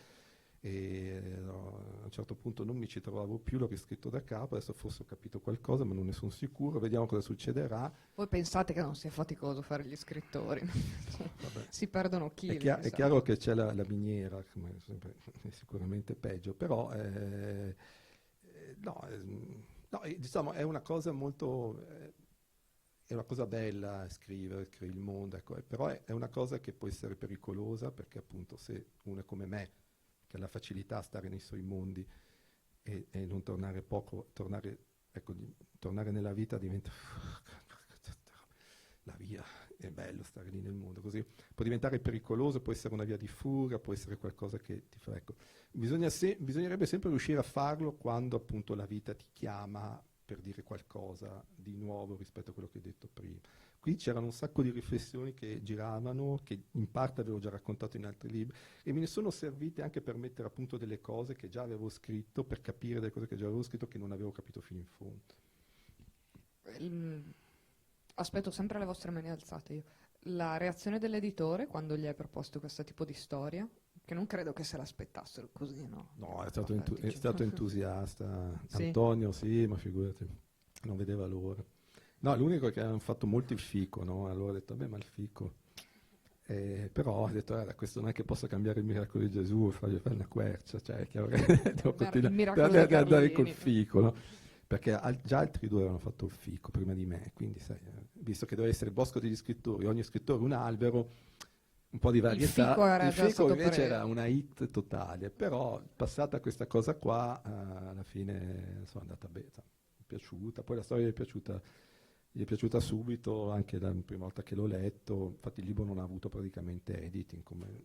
a un certo punto non mi ci trovavo più, l'ho riscritto da capo, adesso forse ho capito qualcosa ma non ne sono sicuro, vediamo cosa succederà. Voi pensate che non sia faticoso fare gli scrittori? Cioè, Vabbè. si perdono È, chili, è chiaro che c'è la miniera, come sempre, è sicuramente peggio, però no, no, diciamo è una cosa molto, è una cosa bella scrivere, crei il mondo, ecco, però è una cosa che può essere pericolosa perché appunto se uno è come me, che ha la facilità a stare nei suoi mondi e non tornare poco, ecco, tornare nella vita diventa la via, è bello stare lì nel mondo, così può diventare pericoloso, può essere una via di fuga, può essere qualcosa che ti fa, ecco, bisognerebbe sempre riuscire a farlo quando appunto la vita ti chiama per dire qualcosa di nuovo rispetto a quello che hai detto prima. Qui c'erano un sacco di riflessioni che giravano, che in parte avevo già raccontato in altri libri, e me ne sono servite anche per mettere a punto delle cose che già avevo scritto, per capire delle cose che già avevo scritto che non avevo capito fino in fondo. Aspetto sempre le vostre mani alzate io. La reazione dell'editore quando gli hai proposto questo tipo di storia? Che non credo che se l'aspettassero così, no? No, Vabbè, è stato entusiasta. Sì. Antonio, sì, ma figurati, non vedeva l'ora. No, l'unico è che hanno fatto molto il fico, no? Allora ho detto, beh, ma il fico. Però ho detto, questo non è che possa cambiare il miracolo di Gesù, fargli fare una quercia, cioè è chiaro che devo Il continuare miracolo dei ad andare col Carlini. fico, no? Perché già altri due avevano fatto il fico prima di me, quindi sai, visto che doveva essere il bosco degli scrittori, ogni scrittore un albero, un po' di Il fico varietà. era Il già fico stato invece preso. era una hit totale, però passata questa cosa qua, alla fine sono andata bene, mi è piaciuta, poi la storia gli è piaciuta subito, anche la prima volta che l'ho letto, infatti il libro non ha avuto praticamente editing, come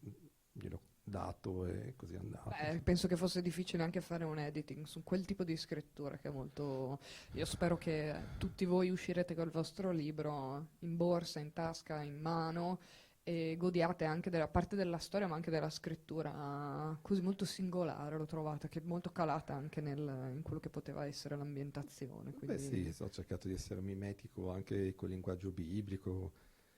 gliel'ho dato e così è andato. Penso che fosse difficile anche fare un editing su quel tipo di scrittura che è molto... Io spero che tutti voi uscirete col vostro libro in borsa, in tasca, in mano e godiate anche della parte della storia ma anche della scrittura così molto singolare, l'ho trovata, che è molto calata anche in quello che poteva essere l'ambientazione. Beh Quindi... sì, ho cercato di essere mimetico anche col linguaggio biblico.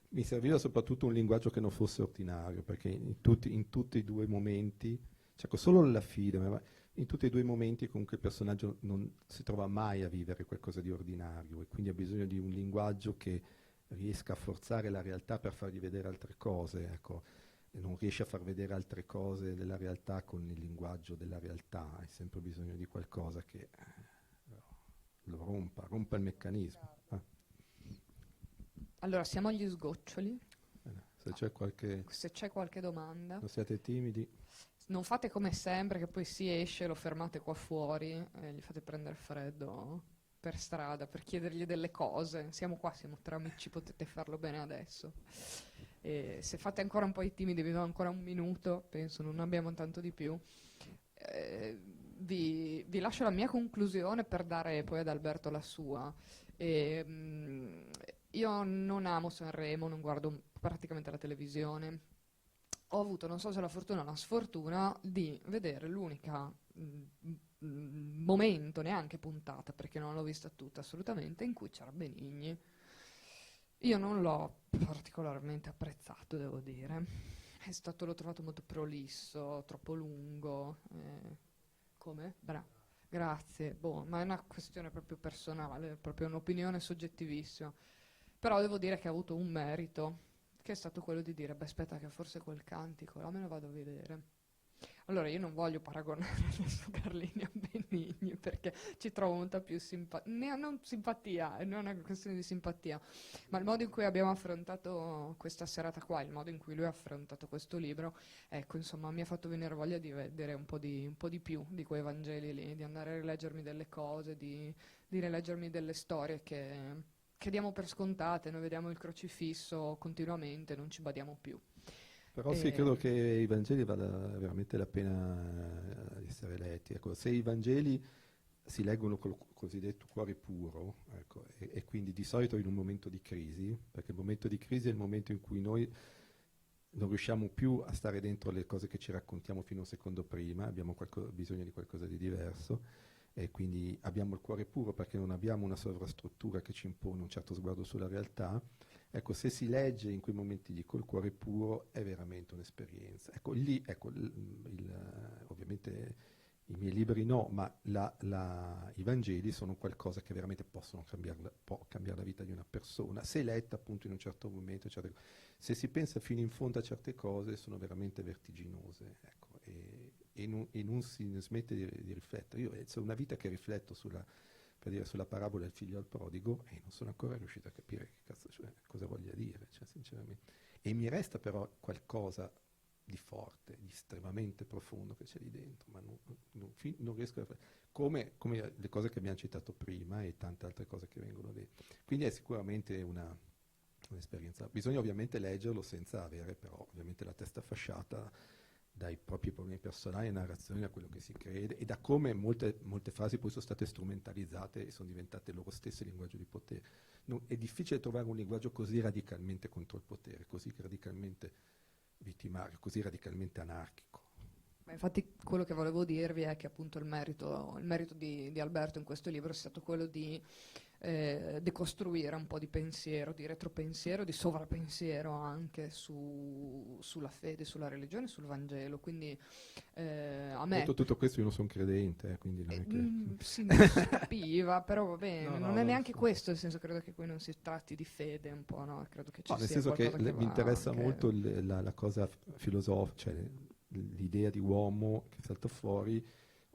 Mi serviva soprattutto un linguaggio che non fosse ordinario, perché in tutti i due momenti, cerco solo alla fine, ma in tutti e due i momenti comunque il personaggio non si trova mai a vivere qualcosa di ordinario e quindi ha bisogno di un linguaggio che riesca a forzare la realtà per fargli vedere altre cose, ecco. E non riesce a far vedere altre cose della realtà con il linguaggio della realtà, hai sempre bisogno di qualcosa che lo rompa il meccanismo. Allora, siamo agli sgoccioli. Se c'è qualche... Se c'è qualche domanda, Non siate timidi. non fate come sempre che poi si esce, lo fermate qua fuori e gli fate prendere freddo per strada per chiedergli delle cose. Siamo qua, siamo tre amici, potete farlo bene adesso. E se fate ancora un po' i timidi, vi do ancora un minuto, penso non abbiamo tanto di più. Vi lascio la mia conclusione per dare poi ad Alberto la sua. Io non amo Sanremo, non guardo praticamente la televisione. Ho avuto, non so se la fortuna o la sfortuna, di vedere l'unica momento, neanche puntata, perché non l'ho vista tutta assolutamente, in cui c'era Benigni. Io non l'ho particolarmente apprezzato, devo dire. L'ho trovato molto prolisso, troppo lungo. Come? Grazie. Boh, ma è una questione proprio personale, proprio un'opinione soggettivissima. Però devo dire che ha avuto un merito, che è stato quello di dire, beh, aspetta che forse quel cantico, là me lo vado a vedere. Allora, io non voglio paragonare adesso Carlini a Benigni, perché ci trovo molta più simpatia, non simpatia, non è una questione di simpatia, ma il modo in cui abbiamo affrontato questa serata qua, il modo in cui lui ha affrontato questo libro, ecco, insomma, mi ha fatto venire voglia di vedere un po' di più di quei Vangeli lì, di andare a rileggermi delle cose, di rileggermi delle storie che diamo per scontate, noi vediamo il crocifisso continuamente, non ci badiamo più. Però sì, credo che i Vangeli vada veramente la pena di essere letti. Ecco, se i Vangeli si leggono col cosiddetto cuore puro, ecco, e quindi di solito in un momento di crisi, perché il momento di crisi è il momento in cui noi non riusciamo più a stare dentro le cose che ci raccontiamo fino a un secondo prima, abbiamo bisogno di qualcosa di diverso e quindi abbiamo il cuore puro perché non abbiamo una sovrastruttura che ci impone un certo sguardo sulla realtà. Ecco, se si legge in quei momenti lì col cuore puro è veramente un'esperienza. Ecco, lì, ecco, ovviamente i miei libri no, ma i Vangeli sono qualcosa che veramente può cambiare la vita di una persona, se letta appunto in un certo momento. Se si pensa fino in fondo a certe cose sono veramente vertiginose, ecco, e non si smette di riflettere. Io sono una vita che rifletto per dire, sulla parabola del figlio al prodigo e non sono ancora riuscito a capire che cazzo, cioè, cosa voglia dire, cioè, sinceramente. E mi resta però qualcosa di forte, di estremamente profondo che c'è lì dentro, ma non riesco a... Come le cose che abbiamo citato prima e tante altre cose che vengono dette. Quindi è sicuramente un'esperienza. Bisogna ovviamente leggerlo senza avere però ovviamente la testa fasciata dai propri problemi personali, narrazioni, da quello che si crede e da come molte frasi poi sono state strumentalizzate e sono diventate loro stesse linguaggio di potere. È difficile trovare un linguaggio così radicalmente contro il potere, così radicalmente vittimario, così radicalmente anarchico. Ma infatti quello che volevo dirvi è che appunto il merito di Alberto in questo libro è stato quello di decostruire un po' di pensiero, di retropensiero, di sovrapensiero anche sulla fede, sulla religione, sul Vangelo. Quindi a me... Detto tutto questo io non sono credente, quindi non è che... sì, non si capiva, però va bene, non è neanche questo, nel senso credo che qui non si tratti di fede un po', no? Credo che ci nel sia senso che qualcosa che mi interessa anche... molto la cosa filosofica, cioè l'idea di uomo che salta fuori.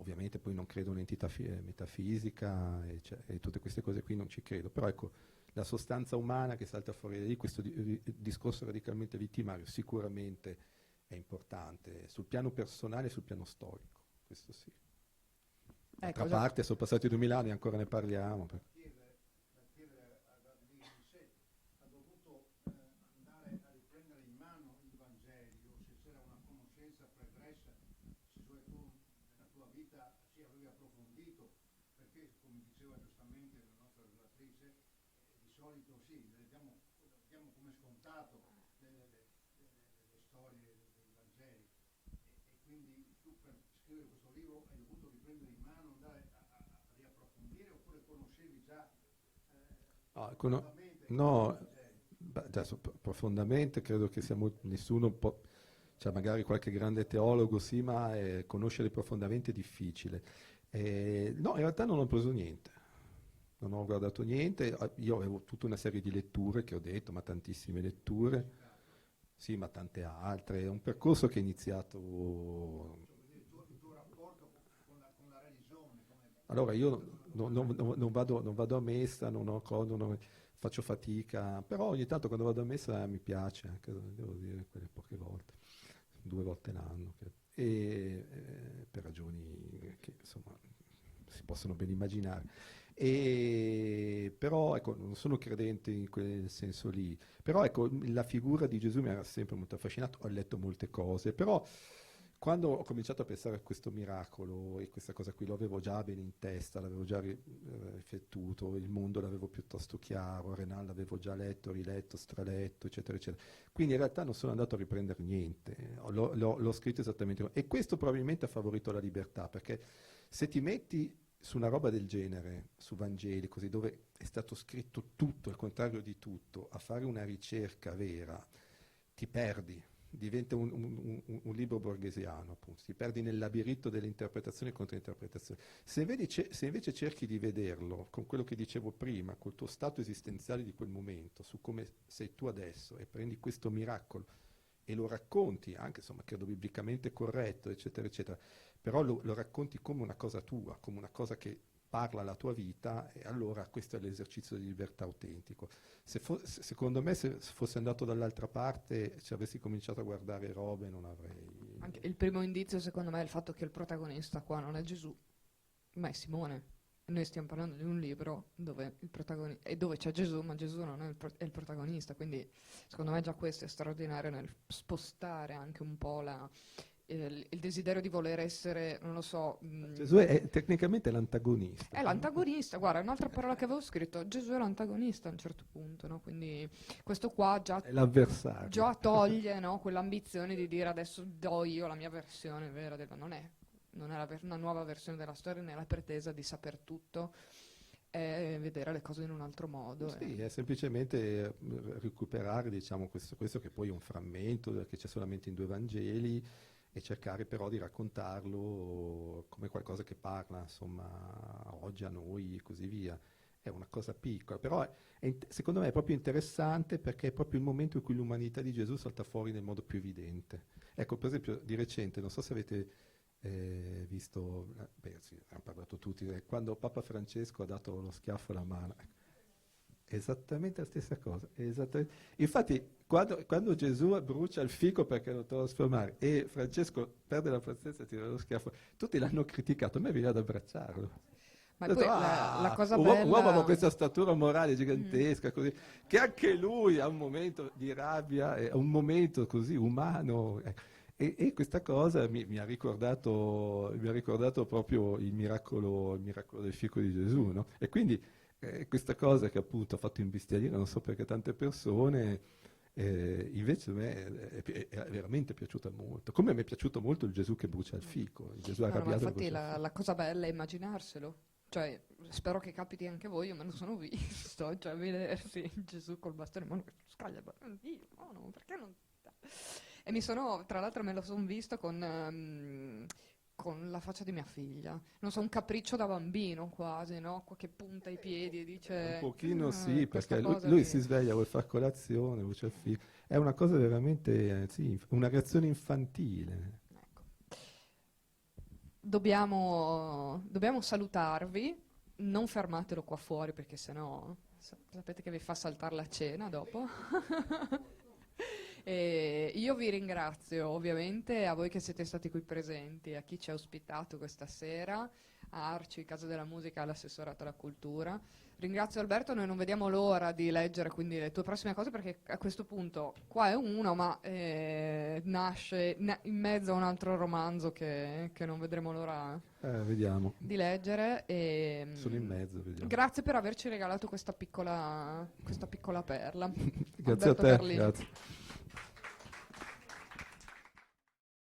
Ovviamente poi non credo un'entità metafisica e tutte queste cose qui non ci credo, però ecco, la sostanza umana che salta fuori da lì, questo discorso radicalmente vittimario sicuramente è importante, sul piano personale e sul piano storico, questo sì. D'altra parte sono passati 2000 anni e ancora ne parliamo. No, adesso profondamente credo che nessuno può, cioè magari qualche grande teologo sì, ma conoscere profondamente è difficile. No, in realtà non ho preso niente, non ho guardato niente, io avevo tutta una serie di letture che ho detto, ma tantissime letture, sì, ma tante altre, è un percorso che è iniziato... Allora io non vado a messa, faccio fatica, però ogni tanto quando vado a messa mi piace, anche, devo dire, quelle poche volte, 2 volte l'anno, per ragioni che insomma si possono ben immaginare. Però ecco, non sono credente in quel senso lì, però ecco, la figura di Gesù mi ha sempre molto affascinato, ho letto molte cose, però quando ho cominciato a pensare a questo miracolo e questa cosa qui, lo avevo già bene in testa, l'avevo già riflettuto, il mondo l'avevo piuttosto chiaro, Renan l'avevo già letto, riletto, straletto, eccetera, eccetera. Quindi in realtà non sono andato a riprendere niente, l'ho scritto esattamente come. E questo probabilmente ha favorito la libertà, perché se ti metti su una roba del genere, su Vangeli, così, dove è stato scritto tutto, al contrario di tutto, a fare una ricerca vera, ti perdi. Diventa un libro borghesiano, appunto, ti perdi nel labirinto delle interpretazioni e controinterpretazioni. Se invece cerchi di vederlo con quello che dicevo prima, col tuo stato esistenziale di quel momento, su come sei tu adesso, e prendi questo miracolo e lo racconti, anche insomma credo biblicamente corretto, eccetera, eccetera, però lo racconti come una cosa tua, come una cosa che parla la tua vita, e allora questo è l'esercizio di libertà autentico. Secondo me se fossi andato dall'altra parte, se avessi cominciato a guardare robe, non avrei... Anche il primo indizio secondo me è il fatto che il protagonista qua non è Gesù, ma è Simone. Noi stiamo parlando di un libro dove dove c'è Gesù, ma Gesù non è il protagonista, quindi secondo me già questo è straordinario nel spostare anche un po' il desiderio di voler essere, non lo so... Gesù è tecnicamente l'antagonista. È l'antagonista, guarda, è un'altra parola che avevo scritto, Gesù è l'antagonista a un certo punto, no? Quindi questo qua è l'avversario. Già toglie, no, quell'ambizione di dire adesso do io la mia versione vera, non è una nuova versione della storia, né la pretesa di saper tutto è vedere le cose in un altro modo. Sì, è semplicemente recuperare, diciamo, questo che poi è un frammento che c'è solamente in due Vangeli e cercare però di raccontarlo come qualcosa che parla, insomma, oggi a noi e così via. È una cosa piccola, però secondo me è proprio interessante perché è proprio il momento in cui l'umanità di Gesù salta fuori nel modo più evidente. Ecco, per esempio, di recente, non so se avete visto, beh sì, hanno parlato tutti, quando Papa Francesco ha dato lo schiaffo alla mano, ecco, esattamente la stessa cosa. Infatti, quando Gesù brucia il fico perché lo trasformare e Francesco perde la pazienza e tira lo schiaffo, tutti l'hanno criticato, a me viene ad abbracciarlo. Ma Ho poi detto, la cosa un uomo con bella... questa statura morale gigantesca, così, che anche lui ha un momento di rabbia, ha un momento così umano. E questa cosa mi ha ricordato proprio il miracolo del fico di Gesù, no? E quindi questa cosa che appunto ha fatto imbestialire non so perché tante persone, invece a me è veramente piaciuta molto. Come mi è piaciuto molto il Gesù che brucia il fico, il Gesù No, no, ma arrabbiato che infatti brucia il fico. la cosa bella è immaginarselo. Cioè, spero che capiti anche a voi, io me lo sono visto, cioè vedersi Gesù col bastone in mano che scaglia, Dio, no, perché non... E tra l'altro me lo sono visto con la faccia di mia figlia. Non so, un capriccio da bambino quasi, no? Che punta i piedi e Un dice, pochino sì, questa perché lui, cosa lui mi... si sveglia, vuole fare colazione, brucia il fico. È una cosa veramente, sì, una reazione infantile. Ecco. Dobbiamo salutarvi, non fermatelo qua fuori perché sennò sapete che vi fa saltare la cena dopo. E io vi ringrazio ovviamente a voi che siete stati qui presenti, a chi ci ha ospitato questa sera, a Arci, Casa della Musica, all'assessorato alla cultura. Ringrazio Alberto, noi non vediamo l'ora di leggere quindi le tue prossime cose perché a questo punto qua è uno, ma nasce in mezzo a un altro romanzo che non vedremo l'ora Vediamo. di leggere. E, Sono in mezzo, vediamo. grazie per averci regalato questa piccola perla. Grazie a Alberto te, Carlini. grazie.